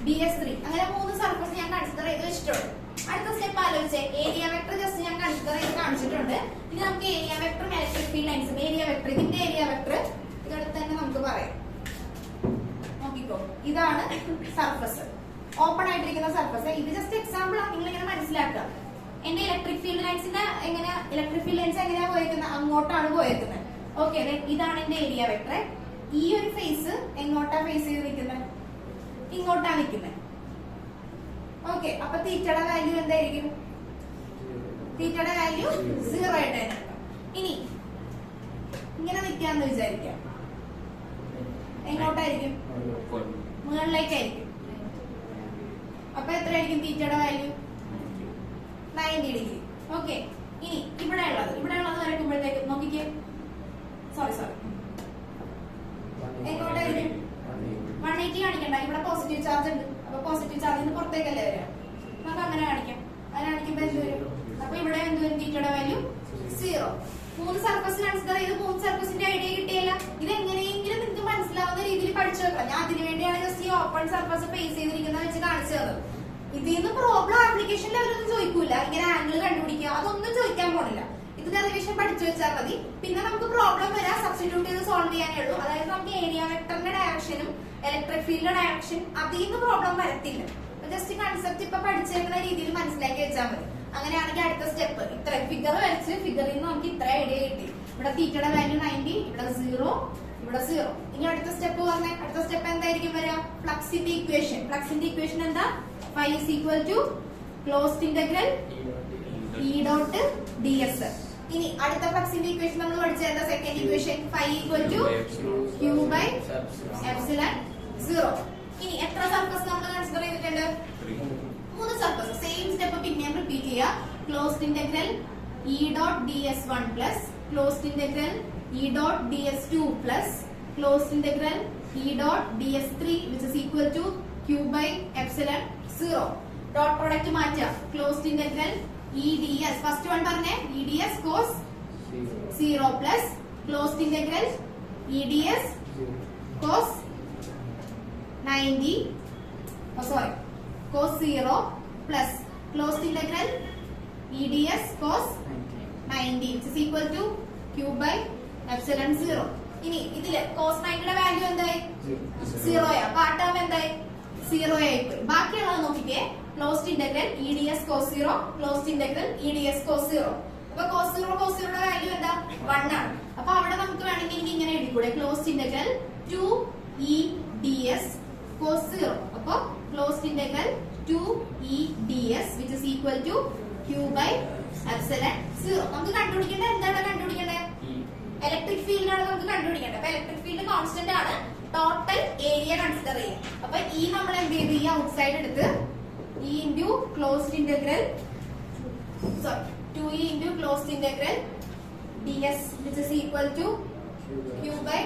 DS3. അങ്ങനെ 3 സർഫസ് ഞാൻ കൺസിഡർ ചെയ്ത് വെച്ചിട്ടുണ്ട്. അടുത്ത സ്റ്റെപ്പ് ആലോചിച്ചേ. ഏരിയ വെക്ടർ ജസ്റ്റ് ഞാൻ കൺസിഡർ ചെയ്ത് കാണിച്ചിട്ടുണ്ട്. ഇനി നമുക്ക് ഏരിയ വെക്ടറും ഇലക്ട്രിക് ഫീൽഡ് ലൈൻസും ഏരിയ വെക്ടർ ഇതിന്റെ ഏരിയ വെക്ടർ ഇതടുത്ത് തന്നെ നമുക്ക് പറയാം. നോക്കിക്കോ, ഇതാണ് സർഫസ്, ഓപ്പൺ ആയിട്ടിരിക്കുന്ന സർഫസ്. ഇത് ജസ്റ്റ് എക്സാമ്പിൾ ആണ്, നിങ്ങൾ ഇങ്ങനെ മനസ്സിലാക്കുക. എന്റെ ഇലക്ട്രിക് ഫീൽഡ് ലൈൻസിന്റെ ഇലക്ട്രിക് ഫീൽഡ് ലൈൻസ് എങ്ങനെയാ പോയിരിക്കുന്നത്? അങ്ങോട്ടാണ് പോയിരിക്കുന്നത്. ഓക്കെ, ഇതാണ് എന്റെ ഏരിയ വെക്ടർ. ഈ ഒരു ഫേസ് എങ്ങോട്ടാ ഫേസ് ചെയ്ത് നിൽക്കുന്നത്? ഇങ്ങോട്ടാ നിൽക്കുന്നത്. ഓക്കെ, അപ്പൊ തീറ്റയുടെ വാല്യൂ എന്തായിരിക്കും? തീറ്റയുടെ വാല്യൂ 0 ആയിട്ടാണ്. ഇനി ഇങ്ങനെ നിൽക്കാന്ന് വിചാരിക്കാം. എങ്ങോട്ടായിരിക്കും? മുകളിലേക്കായിരിക്കും. അപ്പൊ എത്രയായിരിക്കും തീറ്റയുടെ വാല്യൂ? 90 ഡിഗ്രി. ഓക്കെ, ഇനി ഇവിടെ ഉള്ളത് വരയ്ക്കുമ്പോഴത്തേക്ക് നോക്കിക്കേ. സോറി എങ്ങോട്ടായിരിക്കും? 180 കാണിക്കണ്ട. ഇവിടെ പോസിറ്റീവ് ചാർജ് ഉണ്ട്. അപ്പൊ പോസിറ്റീവ് ചാർജിന് പുറത്തേക്കല്ലേ വരിക. നമുക്ക് അങ്ങനെ കാണിക്കാം. അങ്ങനെ കാണിക്കുമ്പോ എന്ത് വരും? അപ്പൊ ഇവിടെ എന്ത് വരും? തീറ്റയുടെ വാല്യൂ 0. 3 സർഫസ് കൺസിഡർ ചെയ്ത് 3 സർഫസിന്റെ ഐഡിയ കിട്ടിയല്ല. ഇത് എങ്ങനെയെങ്കിലും നിങ്ങൾക്ക് മനസ്സിലാവുന്ന രീതിയിൽ പഠിച്ചു വെക്കാം. ഞാൻ അതിനു വേണ്ടിയാണ് ജസ്റ്റ് ഈ ഓപ്പൺ സർഫസ് ഫേസ് ചെയ്തിരിക്കുന്നത് വെച്ച് കാണിച്ചു തന്നത്. ഇതിന്ന് പ്രോബ്ലം ആപ്ലിക്കേഷൻ ലെവലൊന്നും ചോദിക്കൂല. ഇങ്ങനെ ആംഗിൾ കണ്ടുപിടിക്കുക അതൊന്നും ചോദിക്കാൻ പോണില്ല. ഇത് ഡെറിവേഷൻ പഠിച്ചു വെച്ചാൽ മതി. പിന്നെ നമുക്ക് പ്രോബ്ലം വരാം സബ്സ്റ്റിറ്റ്യൂട്ട് ചെയ്ത് സോൾവ് ചെയ്യാനേ ഉള്ളൂ. അതായത് നമുക്ക് ഏരിയ വെക്ടറിന്റെ ഡയറക്ഷനും ഇലക്ട്രിക് ഫീൽഡിന്റെ ഡയറക്ഷൻ അതിൽ നിന്ന് പ്രോബ്ലം വരത്തില്ല. ജസ്റ്റ് കൺസെപ്റ്റ് ഇപ്പൊ പഠിച്ചിരിക്കുന്ന രീതിയിൽ മനസ്സിലാക്കി വെച്ചാൽ മതി. അങ്ങനെയാണെങ്കിൽ അടുത്ത സ്റ്റെപ്പ് ഇത്ര ഫിഗർ വരച്ച് ഫിഗറിൽ നിന്ന് നമുക്ക് ഇത്ര ഐഡിയ കിട്ടി. ഇവിടെ തീറ്റയുടെ വാല്യൂ 90, ഇവിടെ 0, ഇവിടെ 0. ഇനി അടുത്ത സ്റ്റെപ്പ് പറഞ്ഞേ. അടുത്ത സ്റ്റെപ്പ് എന്തായിരിക്കും വരിക? ഫ്ലക്സിന്റെ ഇക്വേഷൻ എന്താ? phi is equal to closed integral E dot ds. ഇനി അടുത്ത ഫ്ലക്സിന്റെ ഇക്വേഷൻ നമ്മൾ പഠിച്ചത് second equation phi equal to q by epsilon 0. ഇനി എത്ര സർഫസ് നമ്മൾ കൺസിഡർ ചെയ്തിട്ടുണ്ട്? 3 സർഫസ്. സെയിം സ്റ്റെപ്പ് പിന്നെയും റിപ്പീറ്റ് ചെയ്യുക. Closed integral E dot ds1 plus closed integral E dot ds2 plus closed integral E dot ds3 which is equal to q by epsilon 0. Dot product മാറ്റാം. Closed integral EDS first one പറഞ്ഞേ EDS cos 0 plus closed integral EDS cos 90 cos 0 plus closed integral EDS cos 90 which is equal to q by epsilon 0. ഇനി ഇതില് cos 90 യുടെ value എന്തായി 0 ആ. അപ്പൊ ആ term എന്തായി 0 ആയി പോയി. ബാക്കിയുള്ളത് നോക്കിക്കേ closed integral EDS cos 0 closed integral EDS cos 0. അപ്പൊ cos 0 cos 0 യുടെ വാല്യൂ എന്താ 1 ആണ്. അപ്പൊ അവിടെ നമുക്ക് വേണമെങ്കിൽ ഇങ്ങനെ എഴുതിക്കൂടെ ക്ലോസ്ഡ് ഇന്റഗ്രൽ 2EDS cos 0. അപ്പൊ closed integral 2EDS which is equal to q by epsilon 0. നമുക്ക് കണ്ടുപിടിക്കേണ്ടത് എന്താണ് കണ്ടുപിടിക്കേണ്ടത് ഇലക്ട്രിക് ഫീൽഡ് ആണ് നമുക്ക് കണ്ടുപിടിക്കേണ്ടത്. അപ്പൊ ഇലക്ട്രിക് ഫീൽഡ് കോൺസ്റ്റന്റ് ആണ്. ടോട്ടൽ ഏരിയ കൺസിഡർ ചെയ്യാം. അപ്പൊ ഈ നമ്മൾ എന്ത് ചെയ്ത് ഈ ഔട്ട്സൈഡ് എടുത്ത് E into closed integral 2E into closed integral ds which is equal to q by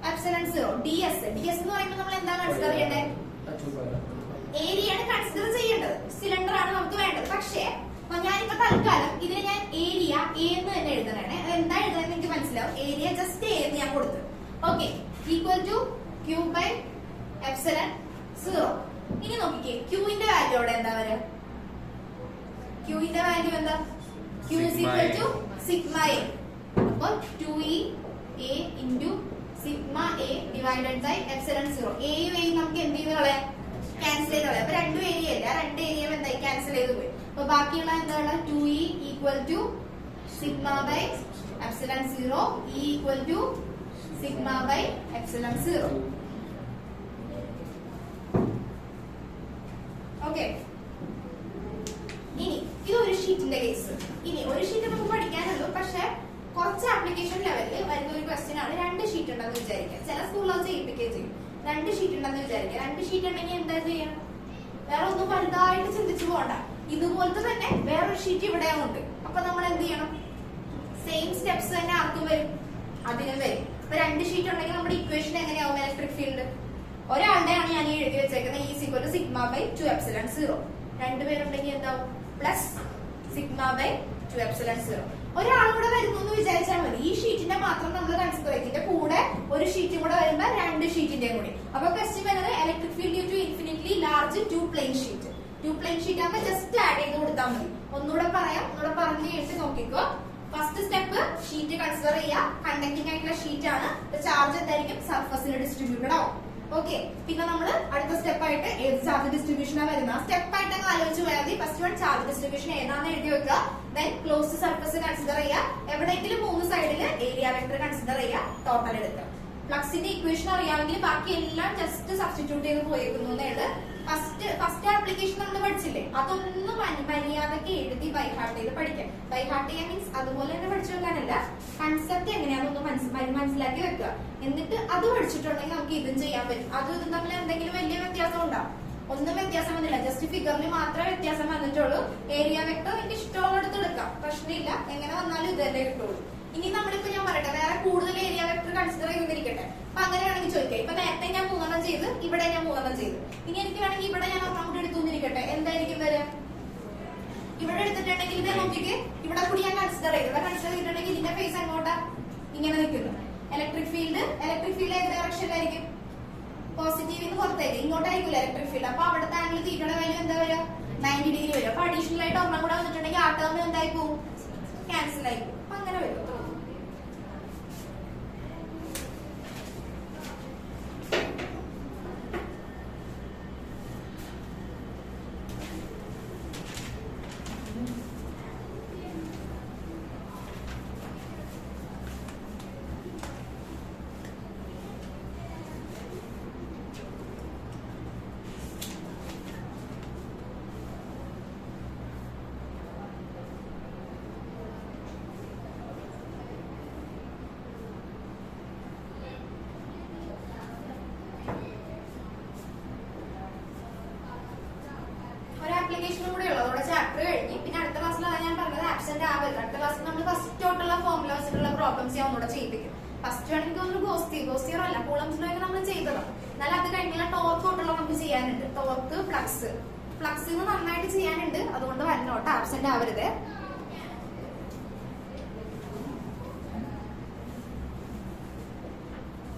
epsilon 0. ds എന്ന് പറയുമ്പോൾ നമ്മൾ എന്താ കൺസിഡർ ചെയ്യേണ്ടത് ഏരിയ ആണ് കൺസിഡർ ചെയ്യേണ്ടത്. സിലിണ്ടർ ആണ് നമുക്ക് വേണ്ടത്. പക്ഷേ ഞാനിപ്പോ തൽക്കാലം ഇതിന് ഞാൻ ഏരിയ എ എന്ന് തന്നെ എഴുതണേ. എന്താ എഴുതുന്നത് എനിക്ക് മനസ്സിലാവും. ഏരിയ ജസ്റ്റ് എ എന്ന് ഞാൻ കൊടുത്തു. Okay equal to q by epsilon 0. ഇനി നോക്കിക്കേ ക്യൂവിന്റെ വാല്യൂ അവിടെ എന്താ വരിക ക്യൂവിന്റെ വാല്യൂ എന്താ q is equal to sigma a. അപ്പൊ 2e a into sigma a divided by epsilon 0. a യും a യും നമുക്ക് എന്ത് ചെയ്ത് കളയാം ക്യാൻസൽ ചെയ്ത് കളയാം. അപ്പൊ രണ്ടും ഏരിയ അല്ല രണ്ട് ഏരിയ എന്തായി ക്യാൻസൽ ചെയ്ത് പോയി. അപ്പൊ ബാക്കിയുള്ള എന്താണ് 2e equal to sigma by epsilon 0 e equal to sigma by epsilon 0. Okay ഇനി ഇത് ഒരു ഷീറ്റിന്റെ കേസ്. ഇനി ഒരു ഷീറ്റ് നമുക്ക് പഠിക്കാനുള്ളൂ. പക്ഷെ കുറച്ച് ആപ്ലിക്കേഷൻ ലെവലിൽ വരുന്ന ഒരു ക്വസ്റ്റ്യൻ ആണ്. രണ്ട് ഷീറ്റ് ഉണ്ടെന്ന് വിചാരിക്കുക. ചില സ്കൂളിൽ ചെയ്യിപ്പിക്കുകയും ചെയ്യും. രണ്ട് ഷീറ്റ് ഉണ്ടെന്ന് വിചാരിക്കുക. രണ്ട് ഷീറ്റ് ഉണ്ടെങ്കിൽ എന്താ ചെയ്യണം വേറെ ഒന്നും വലുതായിട്ട് ചിന്തിച്ചു പോകണ്ട. ഇതുപോലത്തെ തന്നെ വേറൊരു ഷീറ്റ് ഇവിടെ ഉണ്ട്. അപ്പൊ നമ്മൾ എന്ത് ചെയ്യണം സെയിം സ്റ്റെപ്സ് തന്നെ ആർക്കും വരും അതിനും വരും. അപ്പൊ രണ്ട് ഷീറ്റ് ഉണ്ടെങ്കിൽ നമ്മുടെ ഇക്വേഷൻ എങ്ങനെയാവും ഇലക്ട്രിക് ഫീൽഡ് ഒരാളുടെയാണ് ഞാൻ ഈ എഴുതി വെച്ചേക്കുന്നത് E equal to sigma by 2 epsilon 0. രണ്ടുപേരുണ്ടെങ്കിൽ എന്താവും പ്ലസ് സിഗ്മ ബൈ 2 epsilon 0. ഒരാളും കൂടെ വരുന്നു എന്ന് വിചാരിച്ചാൽ മതി. ഈ ഷീറ്റിന്റെ മാത്രം നമ്മൾ കൺസിഡർ ചെയ്യും. ഇതിന്റെ കൂടെ ഒരു ഷീറ്റും കൂടെ വരുമ്പോ രണ്ട് ഷീറ്റിന്റെയും കൂടി. അപ്പൊ ക്വസ്റ്റ്യൻ വരുന്നത് electric field due to infinitely large 2 plane sheet. 2 plane sheet ആകുമ്പോൾ ജസ്റ്റ് ആഡ് ചെയ്ത് കൊടുത്താൽ മതി. ഒന്നുകൂടെ പറയാം. ഒന്നുകൂടെ പറഞ്ഞു കേട്ട് നോക്കിക്കോ. ഫസ്റ്റ് സ്റ്റെപ്പ് ഷീറ്റ് കൺസിഡർ ചെയ്യുക. കണ്ടക്ടിംഗ് ആയിട്ടുള്ള ഷീറ്റ് ആണ്. ചാർജ് എന്തായിരിക്കും സർഫസിൽ ഡിസ്ട്രിബ്യൂട്ടഡ് ആവും. ഓക്കെ പിന്നെ നമ്മൾ അടുത്ത സ്റ്റെപ്പ് ആയിട്ട് ഏത് ചാർജ് ഡിസ്ട്രിബ്യൂഷനാണ് വരുന്നത് ആ സ്റ്റെപ്പ് ആയിട്ട് ആലോചിച്ച് പോയാൽ മതി. ഫസ്റ്റ് വൺ ചാർജ് ഡിസ്ട്രിബ്യൂഷൻ ഏതാണെന്ന് എഴുതി വെക്കുക. ദെൻ ക്ലോസ്ഡ് സർഫസ് കൺസിഡർ ചെയ്യുക. എവിടെയെങ്കിലും മൂന്ന് സൈഡിൽ ഏരിയ വെക്ടർ കൺസിഡർ ചെയ്യുക. ടോട്ടൽ എടുക്കുക. ഫ്ലക്സിന്റെ ഇക്വേഷൻ അറിയാമെങ്കിൽ ബാക്കി എല്ലാം ജസ്റ്റ് സബ്സ്റ്റിറ്റ്യൂട്ട് ചെയ്ത് പോയേക്കുന്നേ. ഫസ്റ്റ് ആപ്ലിക്കേഷൻ നമ്മൾ പഠിച്ചില്ലേ അതൊന്നും മര്യാദക്ക് എഴുതി ബൈഹാർട്ട് ചെയ്ത് പഠിക്കാം. ബൈഹാർട്ട് ചെയ്യാൻ മീൻസ് അതുപോലെ തന്നെ പഠിച്ചു വെക്കാനല്ല കൺസെപ്റ്റ് എങ്ങനെയാണെന്നൊന്ന് മനസ്സിലാക്കി വെക്കുക. എന്നിട്ട് അത് പഠിച്ചിട്ടുണ്ടെങ്കിൽ നമുക്ക് ഇതും ചെയ്യാൻ പറ്റും. അതും ഇതും തമ്മിൽ എന്തെങ്കിലും വലിയ വ്യത്യാസം ഉണ്ടാവും ഒന്നും വ്യത്യാസം വന്നില്ല. ജസ്റ്റ് ഫിഗറിൽ മാത്രമേ വ്യത്യാസം വന്നിട്ടുള്ളൂ. ഏരിയ വെക്ടർ എനിക്ക് ഇഷ്ടമുള്ളടത്ത് എടുക്കാം പ്രശ്നമില്ല. എങ്ങനെ വന്നാലും ഇതല്ലേ കിട്ടുള്ളൂ. ഇനി നമ്മളിപ്പോ ഞാൻ പറയട്ടെ വേറെ കൂടുതൽ ഏരിയ വെക്ടർ കൺസിഡർ ചെയ്തിരിക്കട്ടെ. അപ്പൊ അങ്ങനെയാണെങ്കിൽ ചോദിക്കാം. ഇപ്പൊ നേരത്തെ ഞാൻ 3 ചെയ്ത് ഇവിടെ ഞാൻ 3 ചെയ്തു. ഇനി എനിക്ക് വേണമെങ്കിൽ ഇവിടെ ഞാൻ ഒരെണ്ണം എടുത്തുന്നിരിക്കട്ടെ. എന്തായിരിക്കും വരിക ഇവിടെ എടുത്തിട്ടുണ്ടെങ്കിൽ ഇതേ നോക്കിക്ക് ഇവിടെ കൂടി ഞാൻ കൺസിഡർ ചെയ്തു. ഇവിടെ കൺസിഡർ ചെയ്തിട്ടുണ്ടെങ്കിൽ ഇതിന്റെ ഫേസ് എങ്ങോട്ടാ ഇങ്ങനെ നിൽക്കുന്നു. ഇലക്ട്രിക് ഫീൽഡ് ഏത് ഡയറക്ഷനിലായിരിക്കും പോസിറ്റീവിന്ന് പുറത്തേക്ക് ഇങ്ങോട്ടായിരിക്കും ഇലക്ട്രിക് ഫീൽഡ്. അപ്പൊ അവിടുത്തെ ആംഗിൾ തീറ്റയുടെ വാല്യൂ എന്താ വരിക 90 ഡിഗ്രി വരും. അപ്പൊ അഡീഷണൽ ആയിട്ട് ഒരെണ്ണം കൂടെ വന്നിട്ടുണ്ടെങ്കിൽ ആ ടേം എന്തായി പോകും ക്യാൻസൽ ആയി പോകും. അപ്പൊ അങ്ങനെ വരും. ആപ്ലിക്കേഷനും കൂടെ ഉള്ളൂ. അതോടെ ചാപ്റ്റർ കഴിഞ്ഞ് പിന്നെ അടുത്ത ക്ലാസ്സിലാണ് ഞാൻ പറഞ്ഞത് ആബ്സെന്റ് ആവരുത്. അടുത്ത ക്ലാസ്സിൽ നമ്മൾ ഫസ്റ്റ് തൊട്ടുള്ള ഫോർമുലാസിലുള്ള പ്രോബ്ലംസ് ഞാൻ ഒന്നുകൂടെ ചെയ്യിപ്പിക്കും. ഫസ്റ്റ് വേണമെങ്കിൽ തോന്നുന്നു ഗോസ്റ്റിയർ അല്ല, കൂളംസിലൊക്കെ നമ്മൾ ചെയ്തതാണ്. എന്നാൽ അത് കഴിഞ്ഞുള്ള ടോർക്ക് തൊട്ടുള്ള നമുക്ക് ചെയ്യാനുണ്ട്. ടോർക്ക് ഫ്ലക്സ് നന്നായിട്ട് ചെയ്യാനുണ്ട്. അതുകൊണ്ട് വന്നോട്ട് ആബ്സെന്റ് ആവരുത്.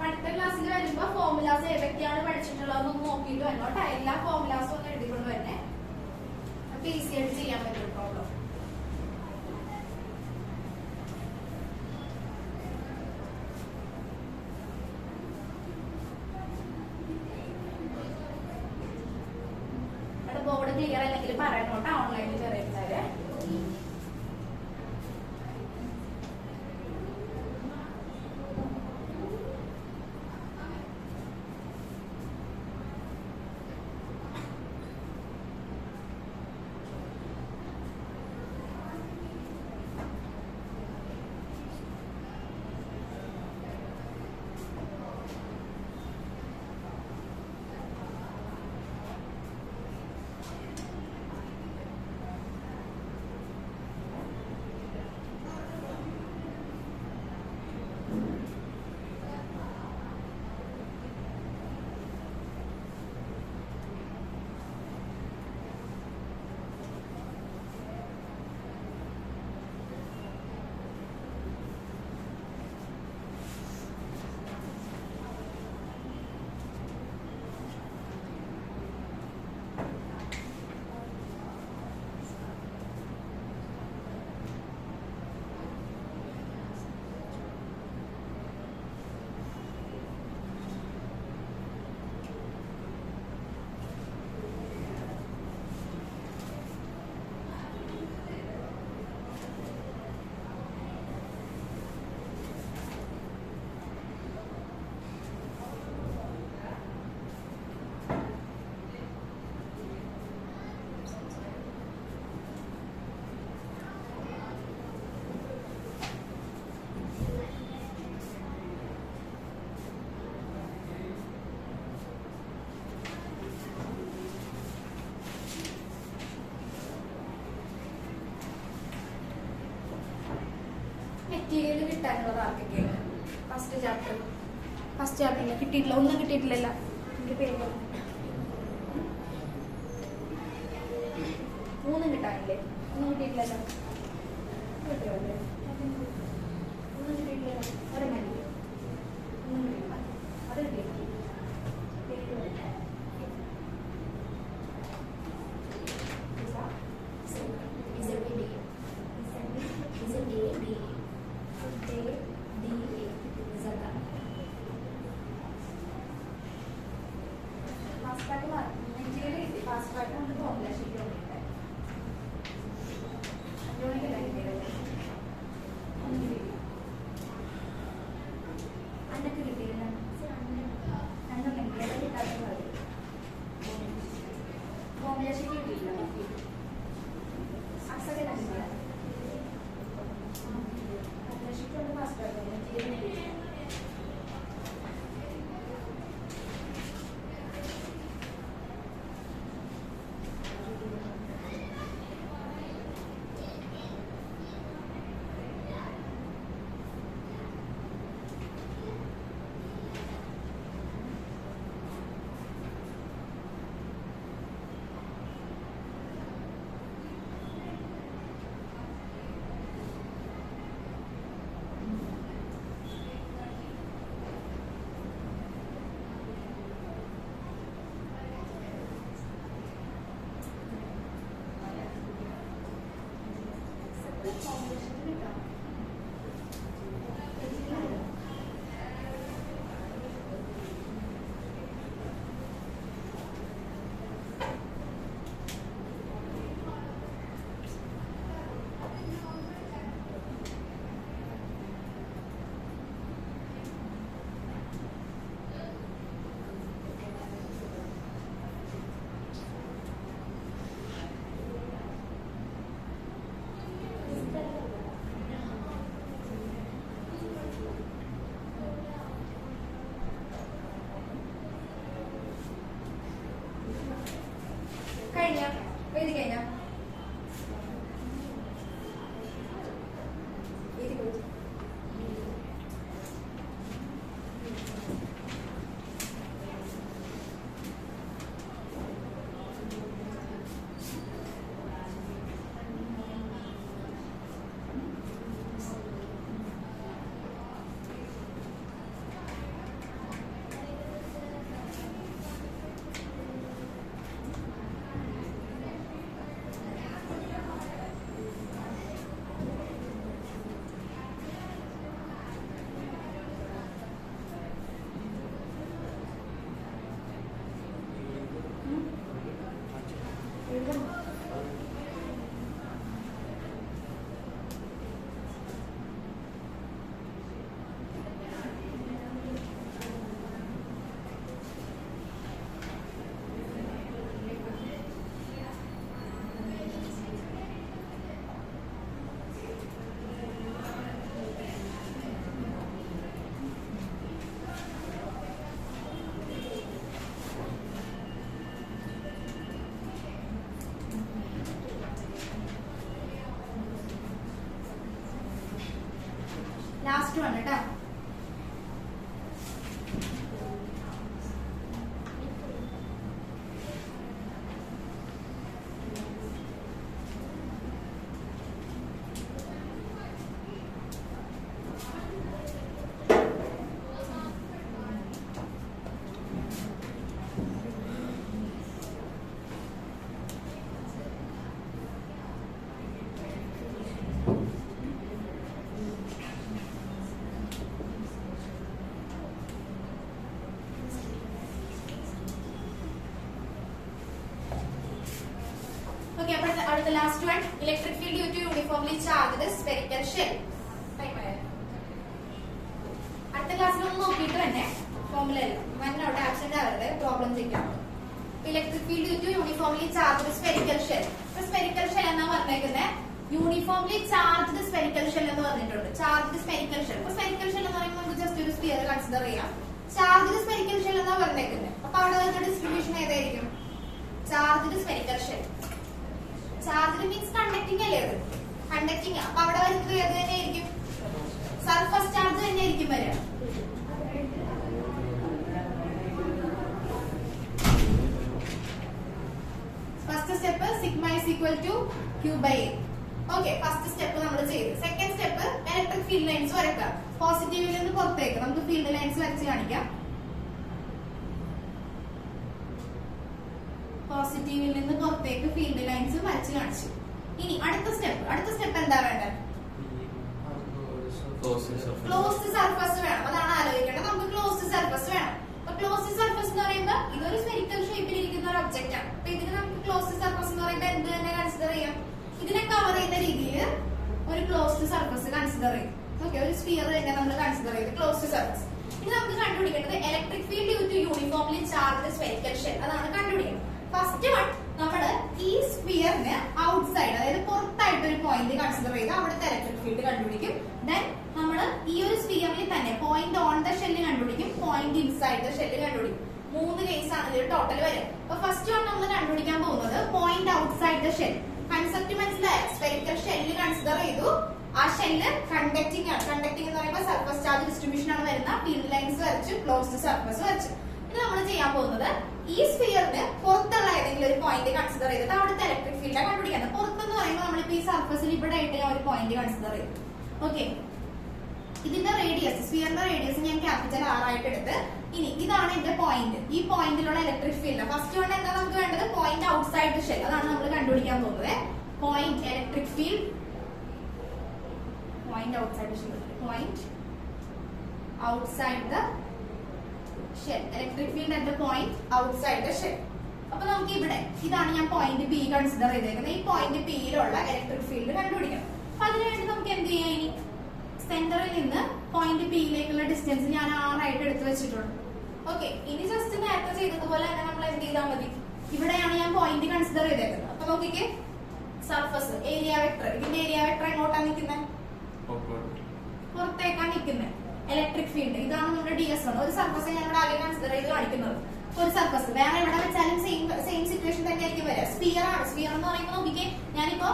അടുത്ത ക്ലാസ്സിൽ വരുമ്പോ ഫോർമുലാസ് ഏതൊക്കെയാണ് പഠിച്ചിട്ടുള്ളതെന്ന് നോക്കിയിട്ട് വന്നോട്ടെ. എല്ലാ ഫോർമുലാസും ഒന്ന് എഴുതിക്കൊണ്ട് തന്നെ നമുക്ക് ഈസി ആയിട്ട് ചെയ്യാൻ പറ്റും പ്രോബ്ലം. ബോർഡ് ക്ലിയർ അല്ലെങ്കിൽ പറയണോട്ടെ, ഓൺലൈനിൽ കയറിയിരുന്നാല്. മെറ്റീരിയൽ കിട്ടാനുള്ളത് ആർക്കൊക്കെയാണ്? ഫസ്റ്റ് ചാപ്റ്ററിൽ കിട്ടിയിട്ടില്ല, ഒന്നും കിട്ടിയിട്ടില്ലല്ലോ. എനിക്ക് പേര് 3 കിട്ടാനില്ലേ? ഒന്നും കിട്ടിയിട്ടില്ലല്ലോ. ഒന്നും കിട്ടിയിട്ടില്ലല്ലോ. ഒരെണ്ണം അത് കിട്ടിയില്ല. കഴിഞ്ഞ എഴുതി കഴിഞ്ഞ ലാസ്റ്റ് വൺ കേട്ടോ. Okay, അടുത്ത last one electric field due to uniformly charged spherical shell. അടുത്ത ക്ലാസ്സിൽ ഒന്ന് നോക്കിയിട്ട് തന്നെ ഫോർമുലയിൽ അവിടെ ആബ്സെന്റ് ആവരുത്, പ്രോബ്ലം ചെയ്യാം. Electric field due to uniformly charged spherical shell. Spherical shell എന്നാ പറഞ്ഞേക്കുന്നത് യൂണിഫോംലി ചാർജ്ഡ് സ്ഫെറിക്കൽ ഷെൽ എന്ന് പറഞ്ഞിട്ടുണ്ട്. Charged spherical shell. Spherical shell എന്ന് പറയുമ്പോൾ നമുക്ക് ജസ്റ്റ് ഒരു സ്ഫിയർ കൺസിഡർ ചെയ്യാം. ചാർജ്ഡ് സ്ഫെറിക്കൽ ഷെൽ എന്നാ പറഞ്ഞേക്കുന്നത്. അപ്പൊ അവിടെ വരുന്ന ഡിസ്ട്രിബ്യൂഷൻ ഏതായിരിക്കും? Charged spherical shell. Charged means conducting അല്ലേ അത്? കണ്ടക്ടിങ്. അപ്പൊ അവിടെ വരുന്നത് ഏത് തന്നെയായിരിക്കും? സർഫസ് ചാർജ് തന്നെയായിരിക്കും വരിക. First step sigma is equal to Q by A. Okay, first step നമ്മൾ ചെയ്തു. Second step electric field lines വരക്കാം. പോസിറ്റീവിൽ നിന്ന് പുറത്തേക്ക് നമുക്ക് ഫീൽഡ് ലൈൻസ് വരച്ച് കാണിക്കാം. പോസിറ്റീവിൽ നിന്ന് പുറത്തേക്ക് ഫീൽഡ് ലൈൻസ് വരച്ച് കാണിച്ചു. ഇനി അടുത്ത സ്റ്റെപ്പ് എന്താ വേണ്ടത്? ക്ലോസ്ഡ് സർഫസ് വേണം. അതാണ് ആലോചിക്കേണ്ടത്. നമുക്ക് ക്ലോസ്ഡ് സർഫസ് വേണം. അപ്പൊ ക്ലോസ്ഡ് സർഫസ് എന്ന് പറയുമ്പോൾ ഇതൊരു സ്ഫെറിക്കൽ ഷേപ്പിൽ ഇരിക്കുന്ന ഒരു ഒബ്ജക്റ്റ് ആണ്. അപ്പൊ ഇതിന് നമുക്ക് ക്ലോസ്ഡ് സർഫസ് എന്ന് പറയുമ്പോൾ എന്ത് തന്നെ കൺസിഡർ ചെയ്യാം? ഇതിനെ കവർ ചെയ്യുന്ന രീതിയിൽ ഒരു ക്ലോസ്ഡ് സർഫസ് കൺസിഡർ ചെയ്യും. ഓക്കെ, ഒരു സ്ഫിയർ തന്നെ നമ്മൾ കൺസിഡർ ചെയ്ത് ക്ലോസ്ഡ് സർഫസ്. ഇനി നമുക്ക് കണ്ടുപിടിക്കേണ്ടത് electric field due to uniformly charged spherical shell. അതാണ് കണ്ടുപിടിക്കുന്നത്. ഫസ്റ്റ് വൺ നമ്മള് ഈ സ്ഫിയറിന് ഔട്ട്സൈഡ്, അതായത് പുറത്തായിട്ട് ഒരു പോയിന്റ് കൺസിഡർ ചെയ്ത് അവിടുത്തെ ഇലക്ട്രിക് ഫീൽഡ് കണ്ടുപിടിക്കും. ദെൻ നമ്മള് ഈ ഒരു സ്ഫിയറിൽ തന്നെ പോയിന്റ് ഓൺ ദ ഷെല്ല് കണ്ടുപിടിക്കും, പോയിന്റ് ഇൻസൈഡ് ദ ഷെല്ല് കണ്ടുപിടിക്കും. 3 കേസ് ആണ് ഇതിൽ ടോട്ടൽ വരിക. അപ്പൊ ഫസ്റ്റ് വൺ നമ്മൾ കണ്ടുപിടിക്കാൻ പോകുന്നത് point outside the shell. Concept മനസ്സിലായ? സ്ഫെറിക്കൽ ഷെല്ല് കൺസിഡർ ചെയ്തു. ആ ഷെല്ല് കണ്ടക്ടിങ് ആണ്. കണ്ടക്ടിങ് എന്ന് പറയുമ്പോൾ സർഫസ് ചാർജ് ഡിസ്ട്രിബ്യൂഷൻ ആണ് വരുന്ന. ഫീൽഡ് ലൈൻസ് വരച്ചു, ക്ലോസ്ഡ് സർഫസ് വരച്ചു. ഇത് നമ്മൾ ചെയ്യാൻ പോകുന്നത് ഈ സ്ഫിയറിന് പുറത്തുള്ള ഏതെങ്കിലും ഒരു പോയിന്റ് കൺസിഡർ ചെയ്തിട്ട് അവിടുത്തെ ഇലക്ട്രിക് ഫീൽഡ് കണ്ടുപിടിക്കുന്നത്. പുറത്തെന്ന് പറയുമ്പോൾ നമ്മളിപ്പോ ഈ സർഫസിൽ ഇവിടെ ആയിട്ട് ഞാൻ ഒരു പോയിന്റ് കൺസിഡർ ചെയ്തു. ഓക്കെ, ഇതിന്റെ റേഡിയസ്, സ്ഫിയറിന്റെ റേഡിയസ് ഞാൻ ക്യാപിറ്റൽ R ആയിട്ട് എടുത്ത്. ഇനി ഇതാണ് എന്റെ പോയിന്റ്. ഈ പോയിന്റിലുള്ള ഇലക്ട്രിക് ഫീൽഡ് ഫസ്റ്റ് കൊണ്ട് എന്താ നമുക്ക് വേണ്ടത്? Point outside the shell. അതാണ് നമ്മൾ കണ്ടുപിടിക്കാൻ പോകുന്നത്. Point electric field, point outside the shell, point outside the shell, electric field at the point outside the shell. അപ്പൊ നമുക്ക് ഇവിടെ ഇതാണ് ഞാൻ പോയിന്റ് P കൺസിഡർ ചെയ്തേക്കുന്നത്. ഈ പോയിന്റ് Pയിലുള്ള ഇലക്ട്രിക് ഫീൽഡ് കണ്ടുപിടിക്കണം. അപ്പൊ അതിനുവേണ്ടി നമുക്ക് എന്ത് ചെയ്യാം? ഇനി സെന്ററിൽ നിന്ന് പോയിന്റ് Pയിലേക്കുള്ള ഡിസ്റ്റൻസ് ഞാൻ R ആയിട്ട് എടുത്ത് വെച്ചിട്ടുണ്ട്. ഓക്കെ, ഇനി ജസ്റ്റ് നേരത്തെ ചെയ്തതുപോലെ തന്നെ നമ്മൾ എന്ത് ചെയ്താൽ മതി? ഇവിടെയാണ് ഞാൻ പോയിന്റ് കൺസിഡർ ചെയ്തേക്കുന്നത്. അപ്പൊ നോക്കിക്കേ, സർഫസ് ഏരിയ വെക്ടർ, ഇതിന്റെ ഏരിയ വെക്ടർ എങ്ങോട്ടാണ് നിൽക്കുന്നത്? പുറത്തേക്കാണ് നിൽക്കുന്നത്. ഇലക്ട്രിക് ഫീൽഡ് ഇതാണ് നമ്മുടെ DS1. ഒരു സർഫസ് ഞങ്ങളുടെ ആകെ കൺസിഡർ ചെയ്ത് കാണിക്കുന്നത്. ഒരു സർഫസ് വേറെ എവിടെ വെച്ചാലും സെയിം സിറ്റുവേഷൻ തന്നെ ആയിരിക്കും വരിക. സ്ഫിയർ ആണ്. സ്ഫിയർ എന്ന് പറയുമ്പോൾ നോക്കിക്കേ, ഞാനിപ്പോ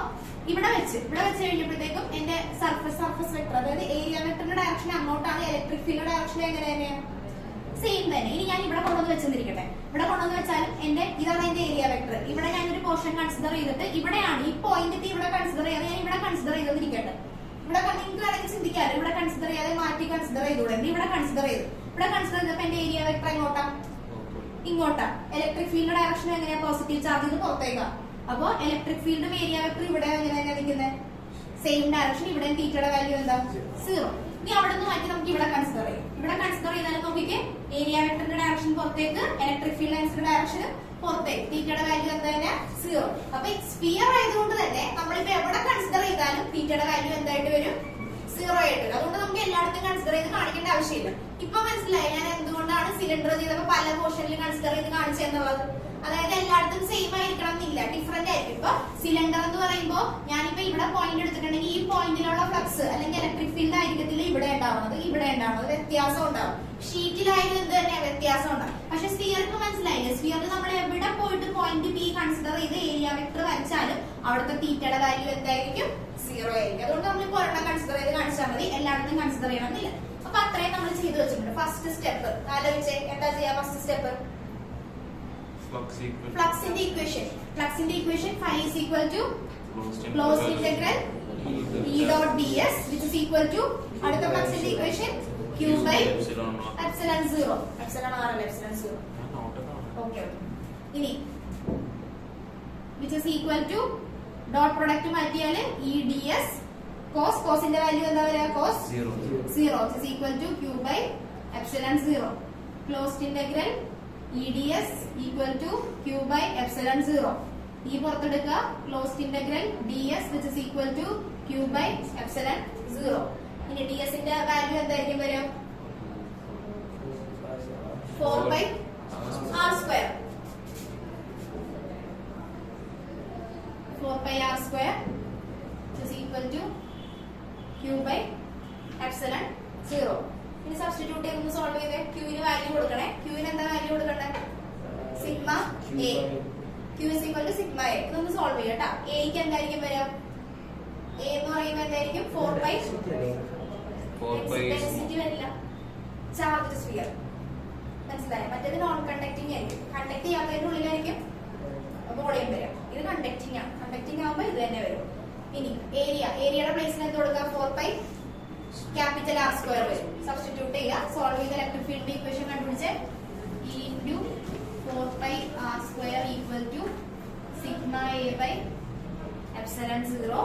ഇവിടെ വെച്ച് കഴിഞ്ഞപ്പോഴത്തേക്കും എന്റെ സർഫസ് വെക്ടർ, അതായത് ഏരിയ വെക്ടറിന്റെ ഡയറക്ഷൻ അങ്ങോട്ടാണ്. ഇലക്ട്രിക് ഫീൽഡ് ഡയറക്ഷൻ എങ്ങനെ തന്നെയാണ്? സെയിം തന്നെ. ഇനി ഞാൻ ഇവിടെ കൊണ്ടുവന്ന് വെച്ചെന്നിരിക്കട്ടെ. ഇവിടെ കൊണ്ടുവന്ന് വെച്ചാലും ഇതാണ് എന്റെ ഏരിയ വെക്ടർ. ഇവിടെ ഞാനൊരു പോർഷൻ കൺസിഡർ ചെയ്തിട്ട് ഇവിടെയാണ് ഈ പോയിന്റ് ഇവിടെ കൺസിഡർ ചെയ്യാതെ ഞാൻ ഇവിടെ കൺസിഡർ ചെയ്തെന്നിരിക്കട്ടെ. ഇവിടെ നിങ്ങൾക്ക് വേണമെങ്കിൽ ചിന്തിക്കാറ് ഇവിടെ കൺസിഡർ ചെയ്യാതെ മാറ്റി കൺസിഡർ ചെയ്തൂടെ? ഇവിടെ കൺസിഡർ ചെയ്തു. ഇവിടെ കൺസിഡർ ചെയ്തപ്പോ എന്റെ ഏരിയ വെക്ടർ എങ്ങോട്ടാ? ഇങ്ങോട്ടാ. ഇലക്ട്രിക് ഫീൽഡ് ഡയറക്ഷൻ എങ്ങനെയാ? പോസിറ്റീവ് ചാർജ് ഇത് പുറത്തേക്കാ. അപ്പൊ ഇലക്ട്രിക് ഫീൽഡും ഏരിയ വെക്ടർ ഇവിടെ എങ്ങനെയാണ് നിൽക്കുന്നത്? Same direction. ഇവിടെ തീറ്റയുടെ വാല്യൂ എന്താ? 0. ഇനി അവിടെ നിന്ന് മാറ്റി നമുക്ക് ഇവിടെ കൺസിഡർ ചെയ്യും. ഇവിടെ കൺസിഡർ ചെയ്താലും നോക്കിക്കേ, ഏരിയ വെക്ടറിന്റെ ഡയറക്ഷൻ പുറത്തേക്ക്, ഇലക്ട്രിക് ഫീൽഡ് ലൈൻസിന്റെ ഡയറക്ഷൻ പുറത്തേക്ക്. തീറ്റയുടെ വാല്യൂ എന്താ തന്നെ? 0. അപ്പൊ സ്ഫിയർ ആയതുകൊണ്ട് തന്നെ നമ്മളിപ്പോ എവിടെ കൺസിഡർ ചെയ്താലും തീറ്റയുടെ വാല്യൂ എന്തായിട്ട് വരും? 0 ആയിട്ട് വരും. അതുകൊണ്ട് നമുക്ക് എല്ലായിടത്തും കൺസിഡർ ചെയ്ത് കാണിക്കേണ്ട ആവശ്യമില്ല. ഇപ്പൊ മനസ്സിലായി ഞാൻ എന്തുകൊണ്ടാണ് സിലിണ്ടർ ചെയ്തപ്പോ പല പോർഷനിൽ കൺസിഡർ ചെയ്ത് കാണിച്ചെന്നുള്ളത്? അതായത് എല്ലായിടത്തും സെയിം ആയിരിക്കണം എന്നില്ല, ഡിഫറെന്റ് ആയിരിക്കും. ഇപ്പൊ സിലിണ്ടർ എന്ന് പറയുമ്പോൾ ഞാനിപ്പോ ഇവിടെ പോയിന്റ് എടുത്തിട്ടുണ്ടെങ്കിൽ ഈ പോയിന്റിലുള്ള ഫ്ലക്സ് അല്ലെങ്കിൽ ഇലക്ട്രിക് ഫീൽഡ് ആയിരിക്കത്തില്ല ഇവിടെ ഉണ്ടാവുന്നത്, വ്യത്യാസം ഉണ്ടാവും. ഷീറ്റിലായാലും എന്ത് തന്നെ വ്യത്യാസം ഉണ്ടാവും. പക്ഷെ സ്ഫിയർക്ക് മനസ്സിലായില്ലേ? സ്ഫിയറിൽ നമ്മൾ എവിടെ പോയിട്ട് പോയിന്റ് P കൺസിഡർ ചെയ്ത് ഏരിയ വെക്ടർ വരച്ചാലും അവിടുത്തെ തീറ്റയുടെ വാല്യൂ എന്തായിരിക്കും? 0 ആയിരിക്കും. അതുകൊണ്ട് നമ്മൾ ഇപ്പോൾ ഒരെണ്ണം കൺസിഡർ ചെയ്ത് കാണിച്ചാൽ മതി, എല്ലായിടത്തും കൺസിഡർ ചെയ്യണമെന്നില്ല. അപ്പൊ അത്രയും നമ്മൾ ചെയ്തു വെച്ചിട്ടുണ്ട്. ഫസ്റ്റ് സ്റ്റെപ്പ് ആലോചിച്ചേ, എന്താ ചെയ്യാ? ഫസ്റ്റ് സ്റ്റെപ്പ് ഫ്ലക്സിന്റെ ഇക്വേഷൻ. ഫ്ലക്സിന്റെ equation phi is equal to closed integral E dot ds which is equal to അടുത്ത ഫ്ലക്സിന്റെ equation q by epsilon 0. epsilon r അല്ല epsilon 0. ഓക്കേ. ഇനി which is equal to dot product മാറ്റിയാൽ E ds cosന്റെ value എന്താ വരിക? cos 0 which is equal to q by epsilon 0. closed integral E ds equal to q by epsilon 0. ഈ പുറത്തെടുക്കുക. Closed integral ds which is equal to q by epsilon 0. ഇനി ds ന്റെ value എന്തായിരിക്കും വരിക? 4 by r square. 4 by r square which is equal to q by epsilon 0. ഇനി substitute ചെയ്ത് solve ചെയ്തേ. q ന് വാല്യൂ കൊടുക്കണേ. q ന് എന്താ വാല്യൂ കൊടുക്കണ്ടേ? Sigma a. q is equal to sigma a. ഇതൊന്ന് സോൾവ് ചെയ്യാം ട്ടാ. a ക്ക് എന്തായിരിക്കും വരിക? a എന്ന് പറയുമ്പോൾ എന്തായിരിക്കും? 4 by ഡെൻസിറ്റി വരില്ല, ചാർജ് സ്ഫിയർ. മനസ്സിലായോ? മറ്റേത് നോൺ കണ്ടക്ടിങ് ആയിരിക്കും. കണ്ടക്ട് ചെയ്യാത്തതിന്റെ ഉള്ളിലായിരിക്കും വോളിയം വരിക. ഇത് കണ്ടക്ടിങ് ആണ്. കണ്ടക്ടിങ് ആകുമ്പോൾ ഇത് തന്നെ വരും. ഇനി ഏരിയയുടെ പ്ലേസിൽ എന്ത് കൊടുക്കുക? 4 by ക്യാപിറ്റൽ ആർ സ്ക്വയർ വരും. സബ്സ്റ്റിറ്റ്യൂട്ട് ചെയ്യുക. സോൾവ് ചെയ്ത ഇലക്ട്രിക് ഫീൽഡിന്റെ ഇക്വേഷൻ കണ്ടുപിടിച്ച് E into 4 by r square equal to sigma a by epsilon 0.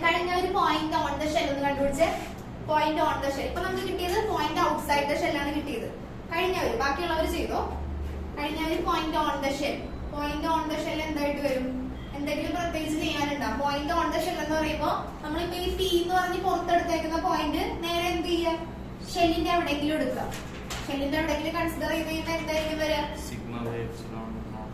കഴിഞ്ഞ ഒരു പോയിന്റ് ഓൺ ദ ഷെൽ ഒന്ന് കണ്ടുപിടിച്ച്. Point on the shell. ഇപ്പൊ നമുക്ക് കിട്ടിയത് പോയിന്റ് ഔട്ട്സൈഡ് ദ ഷെല്ലാണ് കിട്ടിയത്. കഴിഞ്ഞവര് ബാക്കിയുള്ളവർ ചെയ്തോ. കഴിഞ്ഞവര് point on the shell. Point on the shell എന്തായിട്ട് വരും? എന്തെങ്കിലും പ്രത്യേകിച്ച് ചെയ്യാനുണ്ടോ? പോയിന്റ് ഓൺ ദ ഷെൽ എന്ന് പറയുമ്പോ നമ്മളിപ്പോ ഈ പി എന്ന് പറഞ്ഞ് പുറത്തെടുത്തേക്കുന്ന പോയിന്റ് നേരെ എന്ത് ചെയ്യുക? ഷെല്ലിന്റെ എവിടെയെങ്കിലും എടുക്കുക. ഷെല്ലിന്റെ എവിടെയെങ്കിലും കൺസിഡർ ചെയ്ത് കഴിഞ്ഞാൽ എന്തായിരിക്കും വരിക?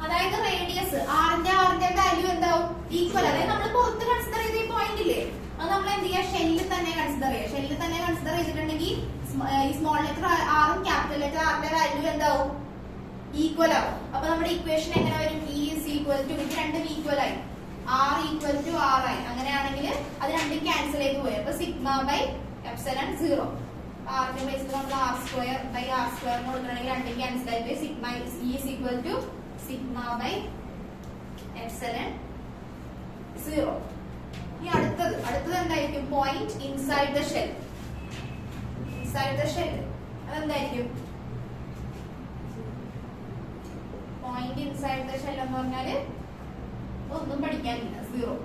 അതായത് റേഡിയസ് ആറിന്റെ വാല്യൂ എന്താവും? ഈക്വൽ. അതായത് നമ്മൾ പുറത്ത് കൺസിഡർ ചെയ്ത ഈ പോയിന്റ് ഇല്ലേ, അത് നമ്മൾ എന്ത് ചെയ്യുക? ഷെല്ലിൽ തന്നെ കൺസിഡർ ചെയ്യുക. ഷെല്ലിൽ തന്നെ കൺസിഡർ ചെയ്തിട്ടുണ്ടെങ്കിൽ ഈ സ്മോൾ ലെറ്റർ ആറും ക്യാപിറ്റൽ ലെറ്റർ ആറിന്റെ വാല്യൂ എന്താവും? ഈക്വൽ ആവും. അപ്പൊ നമ്മുടെ ഇക്വേഷൻ എങ്ങനെ വരും? ഇ ഈസ് ഈക്വൽ ടു, ഇത് രണ്ടും ഈക്വൽ ആയി, ആർ ഈക്വൽ ടു ആർ ആയി. അങ്ങനെയാണെങ്കിൽ അത് രണ്ടും ക്യാൻസൽ ചെയ്ത് പോയി. അപ്പൊ സിഗ്മ ബൈ എപ്സിലോൺ 0. ആറിന്റെ ബേസിൽ നമ്മൾ R square by R square കൊടുക്കണമെങ്കിൽ രണ്ടും ക്യാൻസൽ ആയി പോയി. Sigma E is equal to sigma by epsilon 0. ഇനി അടുത്തത് എന്തായിരിക്കും? Point inside the shell. Inside the shell അതെന്തായിരിക്കും? പോയിന്റ് ഇൻസൈഡ് ദ ഷെൽ എന്ന് പറഞ്ഞാല് ഒന്നും പഠിക്കാനില്ല, 0.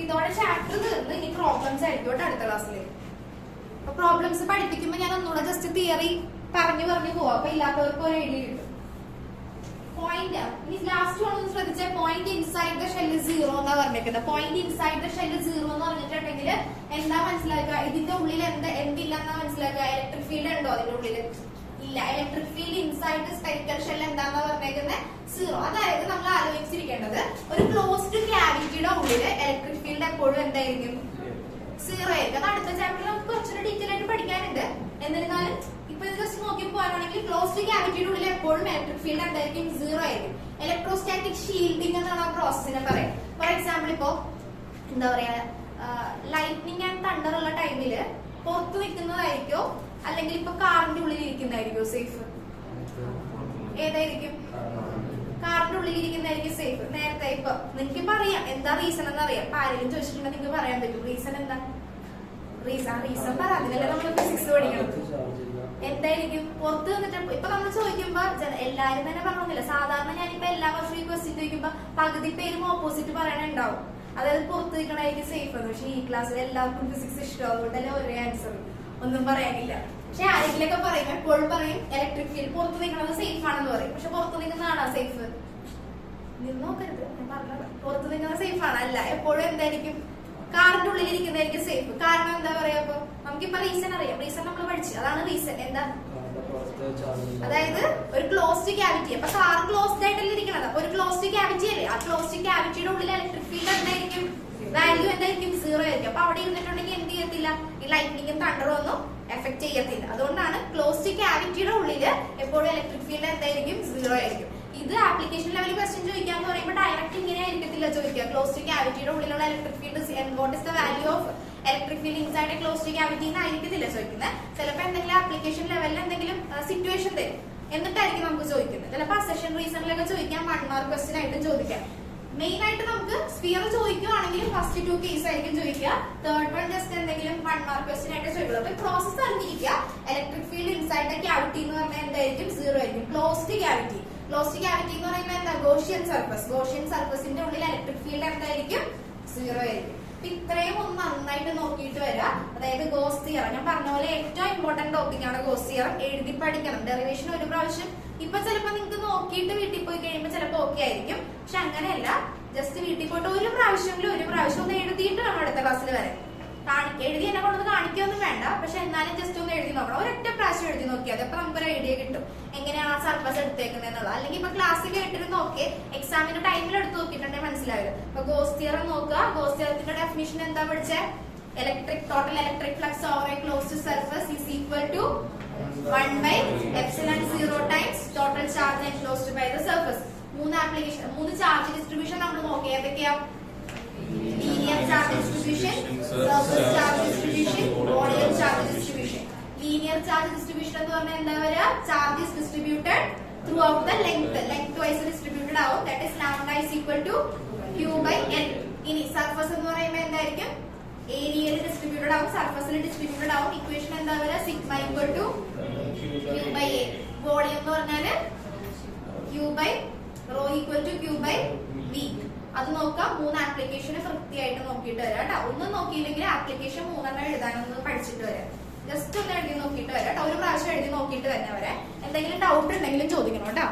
ഇതോടെ ചാപ്റ്റർ തീർന്ന് ഇനി പ്രോബ്ലംസ് ആയിരിക്കും അടുത്ത ക്ലാസ്സിൽ. അപ്പൊ പ്രോബ്ലംസ് പഠിപ്പിക്കുമ്പോ ഞാൻ ഒന്നുകൂടെ ജസ്റ്റ് തിയറി പറഞ്ഞു പോവാം. അപ്പൊ ഇല്ലാത്തവർക്ക് ഒരു ഐഡിയ കിട്ടും. പോയിന്റ് ഇനി ലാസ്റ്റ് ഒന്ന് ശ്രദ്ധിച്ച പോയിന്റ് ഇൻസൈഡ് ദ ഷെൽ 0 എന്നാ പറഞ്ഞിരിക്കുന്നത്. പോയിന്റ് ഇൻസൈഡ് ദ ഷെൽ 0 എന്ന് പറഞ്ഞിട്ടുണ്ടെങ്കിൽ എന്താ മനസ്സിലാക്കുക? ഇതിന്റെ ഉള്ളിൽ എന്തില്ല എന്നാ മനസ്സിലാക്കുക? ഇലക്ട്രിക് ഫീൽഡ് ഉണ്ടോ അതിന്റെ ഉള്ളിൽ? ഇല്ല. Electric field inside spherical shell എന്താന്നാ പറഞ്ഞേക്കുന്നത്? 0. അതായത് നമ്മൾ ആലോചിച്ചിരിക്കേണ്ടത് ഒരു ക്ലോസ്ഡ് ക്യാവിറ്റിയുടെ ഉള്ളിൽ ഇലക്ട്രിക് ഫീൽഡ് എപ്പോഴും എന്തായിരിക്കും? 0 ആയിരിക്കും. അത് അടുത്ത ചാപ്റ്ററിൽ നമുക്ക് കുറച്ചുകൂടെ ഡീറ്റെയിൽ ആയിട്ട് പഠിക്കാനുണ്ട്. എന്നിരുന്നാലും ഇപ്പൊ ഇത് ജസ്റ്റ് നോക്കി പോകാനാണെങ്കിൽ ക്ലോസ്ഡ് ക്യാവിറ്റിയുടെ ഉള്ളിൽ എപ്പോഴും ഇലക്ട്രിക് ഫീൽഡ് എന്തായിരിക്കും? 0 ആയിരിക്കും. ഇലക്ട്രോസ്റ്റാറ്റിക് ഷീൽഡിംഗ് എന്നാണ് ആ പ്രോസസ്സിനെ പറയാം. ഫോർ എക്സാമ്പിൾ ഇപ്പോ എന്താ പറയാ, ലൈറ്റ്നിങ് ആൻഡ് തണ്ടർ ഉള്ള ടൈമില് പുറത്ത് നിൽക്കുന്നതായിരിക്കോ അല്ലെങ്കിൽ ഇപ്പൊ കാറിന്റെ ഉള്ളിൽ ഇരിക്കുന്നതായിരിക്കോ സേഫ്? ഏതായിരിക്കും? കാറിന്റെ ഉള്ളിൽ ഇരിക്കുന്നതായിരിക്കും സേഫ്. നേരത്തെ ഇപ്പൊ നിങ്ങൾക്ക് പറയാം എന്താ റീസൺ എന്നറിയാം. ആരെങ്കിലും ചോദിച്ചിട്ടുണ്ടെങ്കിൽ നിങ്ങൾക്ക് പറയാൻ പറ്റും റീസൺ എന്താ? റീസൺ പറ. അതിനല്ലേ നമ്മൾ ഫിസിക്സ് പഠിക്കണം. എന്തായിരിക്കും? പുറത്ത് നിന്നിട്ട് ഇപ്പൊ നമ്മൾ ചോദിക്കുമ്പോ എല്ലാരും തന്നെ പറഞ്ഞില്ല. സാധാരണ ഞാനിപ്പോ എല്ലാ വർഷവും ഈ ക്വസ്റ്റ്യൻ ചോദിക്കുമ്പോ പകുതി പേരും ഓപ്പോസിറ്റ് പറയണുണ്ടാവും. അതായത് പുറത്ത് നിൽക്കണായിരിക്കും സേഫ് എന്ന്. പക്ഷെ ഈ ക്ലാസ്സിൽ എല്ലാവർക്കും ഫിസിക്സ് ഇഷ്ടം, അതുകൊണ്ടല്ലേ ഒരേ ആൻസർ, ഒന്നും പറയാനില്ല. പക്ഷെ ആരെങ്കിലൊക്കെ പറയും, എപ്പോഴും പറയും ഇലക്ട്രിക് ഫീൽഡ് പുറത്ത് നിൽക്കുന്നത് സേഫ് ആണെന്ന് പറയും. പക്ഷെ പുറത്ത് നിൽക്കുന്നതാണോ സേഫ്? നിന്ന് നോക്കരുത്, ഞാൻ പറഞ്ഞത് പുറത്ത് നിൽക്കുന്നത് സേഫ് ആണ്. അല്ല, എപ്പോഴും എന്തായിരിക്കും? കാറിന്റെ ഉള്ളിൽ ഇരിക്കുന്നതായിരിക്കും സേഫ്. കാരണം എന്താ പറയാ? അപ്പൊ നമുക്കിപ്പോ റീസൺ അറിയാം. റീസൺ നമ്മൾ പഠിച്ചു. അതാണ് റീസൺ. എന്താ? അതായത് ഒരു ക്ലോസ്ഡ് ക്യാവിറ്റി. അപ്പൊ കാർ ക്ലോസ്ഡ് ആയിട്ടല്ലേ ഇരിക്കണത്. അപ്പൊ ഒരു ക്ലോസ്ഡ് ക്യാവിറ്റി അല്ലേ? ആ ക്ലോസ്ഡ് ക്യാവിറ്റിയുടെ ഉള്ളിൽ ഇലക്ട്രിക് ഫീൽഡ് എന്തായിരിക്കും? വാല്യൂ എന്തായിരിക്കും? 0 ആയിരിക്കും. അപ്പൊ അവിടെ ഇരുന്നിട്ടുണ്ടെങ്കിൽ എന്ത് ചെയ്യത്തില്ല? ഈ ലൈറ്റ്നിങ്ങും തണ്ടറും ഒന്നും എഫക്ട് ചെയ്യത്തില്ല. അതുകൊണ്ടാണ് ക്ലോസ്ഡ് ക്യാവിറ്റിയുടെ ഉള്ളിൽ എപ്പോഴും ഇലക്ട്രിക് ഫീൽഡ് എന്തായിരിക്കും? 0 ആയിരിക്കും. ഇത് ആപ്ലിക്കേഷൻ ലെവലിൽ ക്വസ്റ്റ്യൻ ചോദിക്കാന്ന് പറയുമ്പോൾ ഡയറക്റ്റ് ഇങ്ങനെ ആയിരിക്കത്തില്ല ചോദിക്കുക. ക്ലോസ്ഡ് ക്യാവിറ്റിയുടെ ഉള്ളിലുള്ള electric field what is the value of electric field inside a closed cavity എന്നായിരിക്കത്തില്ല ചോദിക്കുന്നത്. ചിലപ്പോൾ എന്തെങ്കിലും ആപ്ലിക്കേഷൻ ലെവലിൽ എന്തെങ്കിലും സിറ്റുവേഷൻ തരും, എന്നിട്ടായിരിക്കും നമുക്ക് ചോദിക്കുന്നത്. ചിലപ്പോൾ അസെഷൻ റീസണിലൊക്കെ ചോദിക്കാം, 1 മാർക്ക് ക്വസ്റ്റ്യൻ ആയിട്ടും ചോദിക്കാം. മെയിൻ ആയിട്ട് നമുക്ക് സ്ഫിയർ ചോദിക്കുവാണെങ്കിൽ ഫസ്റ്റ് 2 കേസ് ആയിരിക്കും ചോദിക്കുക. തേർഡ് വൺ ജസ്റ്റ് എന്തെങ്കിലും 1 മാർക്ക് ക്വസ്റ്റ്യൻ ആയിട്ട് ചോദിക്കുള്ളൂ. അപ്പൊ പ്രോസസ് അറിഞ്ഞിരിക്കുക. Electric field inside the cavity എന്ന് പറഞ്ഞാൽ എന്തായിരിക്കും? 0 ആയിരിക്കും. ക്ലോസ്ഡ് ക്യാവിറ്റി എന്ന് പറയുമ്പോൾ എന്താ? Gaussian surface. ഗോഷ്യൻ സർഫസിന്റെ ഉള്ളിൽ ഇലക്ട്രിക് ഫീൽഡ് എന്തായിരിക്കും? 0 ആയിരിക്കും. ഇത്രയും ഒന്ന് നന്നായിട്ട് നോക്കിയിട്ട് വരാം. അതായത് ഗോസ് തിയറം, ഞാൻ പറഞ്ഞ പോലെ ഏറ്റവും ഇമ്പോർട്ടന്റ് ടോപ്പിക് ആണ് ഗോസ് തിയറം. എഴുതി പഠിക്കണം. ഡെറിവേഷൻ ഒരു പ്രാവശ്യം ഇപ്പൊ ചിലപ്പോ നിങ്ങൾക്ക് നോക്കിയിട്ട് വീട്ടിൽ പോയി കഴിയുമ്പോൾ ചിലപ്പോൾ ഓക്കെ ആയിരിക്കും. പക്ഷെ അങ്ങനെയല്ല, ജസ്റ്റ് വീട്ടിൽ പോയിട്ട് ഒരു പ്രാവശ്യം ഒന്ന് എഴുതിയിട്ട് വേണം അടുത്ത ക്ലാസ്സിൽ വരാൻ. എഴുതി എന്നെ കൊണ്ടൊന്ന് കാണിക്കൊന്നും വേണ്ട, പക്ഷെ എന്നാലും ജസ്റ്റ് ഒന്ന് എഴുതി നോക്കണം. ഒരൊറ്റ പ്രാവശ്യം എഴുതി നോക്കിയാൽ അപ്പൊ നമുക്കൊരു ഐഡിയ കിട്ടും എങ്ങനെയാണ് ആ സർഫസ് എടുത്തേക്കുന്നത് എന്നുള്ളത്. അല്ലെങ്കിൽ ഇപ്പൊ ക്ലാസ്സിൽ കേട്ടിരുന്ന് ഓക്കെ, എക്സാമിന്റെ ടൈമിൽ എടുത്ത് നോക്കിയിട്ടുണ്ടെങ്കിൽ മനസ്സിലാവില്ല. അപ്പൊ ഗോസ് തിയറം നോക്കുക. ഗോസ് തിയറത്തിന്റെ ഡെഫിനിഷൻ എന്താ പഠിച്ചേ? Total electric flux over a closed surface is equal to 1/ε0 times total charge enclosed by the surface. 3 charge distribution നമ്മൾ നോക്കി. ഏതൊക്കെയാ? Linear charge distribution, surface charge distribution, volume charge distribution. Linear charge distribution എന്ന് പറഞ്ഞാൽ എന്താ പറയുക? Charge is distributed throughout the lengthwise distributed ആവും. That is λ is equal to Q/L. ഇനി surface എന്ന് പറയുമ്പോൾ എന്തായിരിക്കും? ഏരിയയിൽ ഡിസ്ട്രിബ്യൂട്ടഡ് ആവും, സർഫസിൽ ഡിസ്ട്രിബ്യൂട്ടഡ് ആവും. ഇക്വേഷൻ എന്താ പറയുക? Sigma equal to Q/A. Volume എന്ന് പറഞ്ഞാല് Q/ρ rho equal to Q by V. അത് നോക്കാം. 3 ആപ്ലിക്കേഷന് കൃത്യമായിട്ട് നോക്കിയിട്ട് വരാം കേട്ടോ. ഒന്നും നോക്കിയില്ലെങ്കിൽ ആപ്ലിക്കേഷൻ 3 എഴുതാനൊന്ന് പഠിച്ചിട്ട് വരാം. ജസ്റ്റ് ഒന്ന് എഴുതി നോക്കിയിട്ട് വരാം കേട്ടോ. ഒരു പ്രാവശ്യം എഴുതി നോക്കിയിട്ട് തന്നെ വരാം. എന്തെങ്കിലും ഡൗട്ട് ഉണ്ടെങ്കിലും ചോദിക്കണം കേട്ടോ.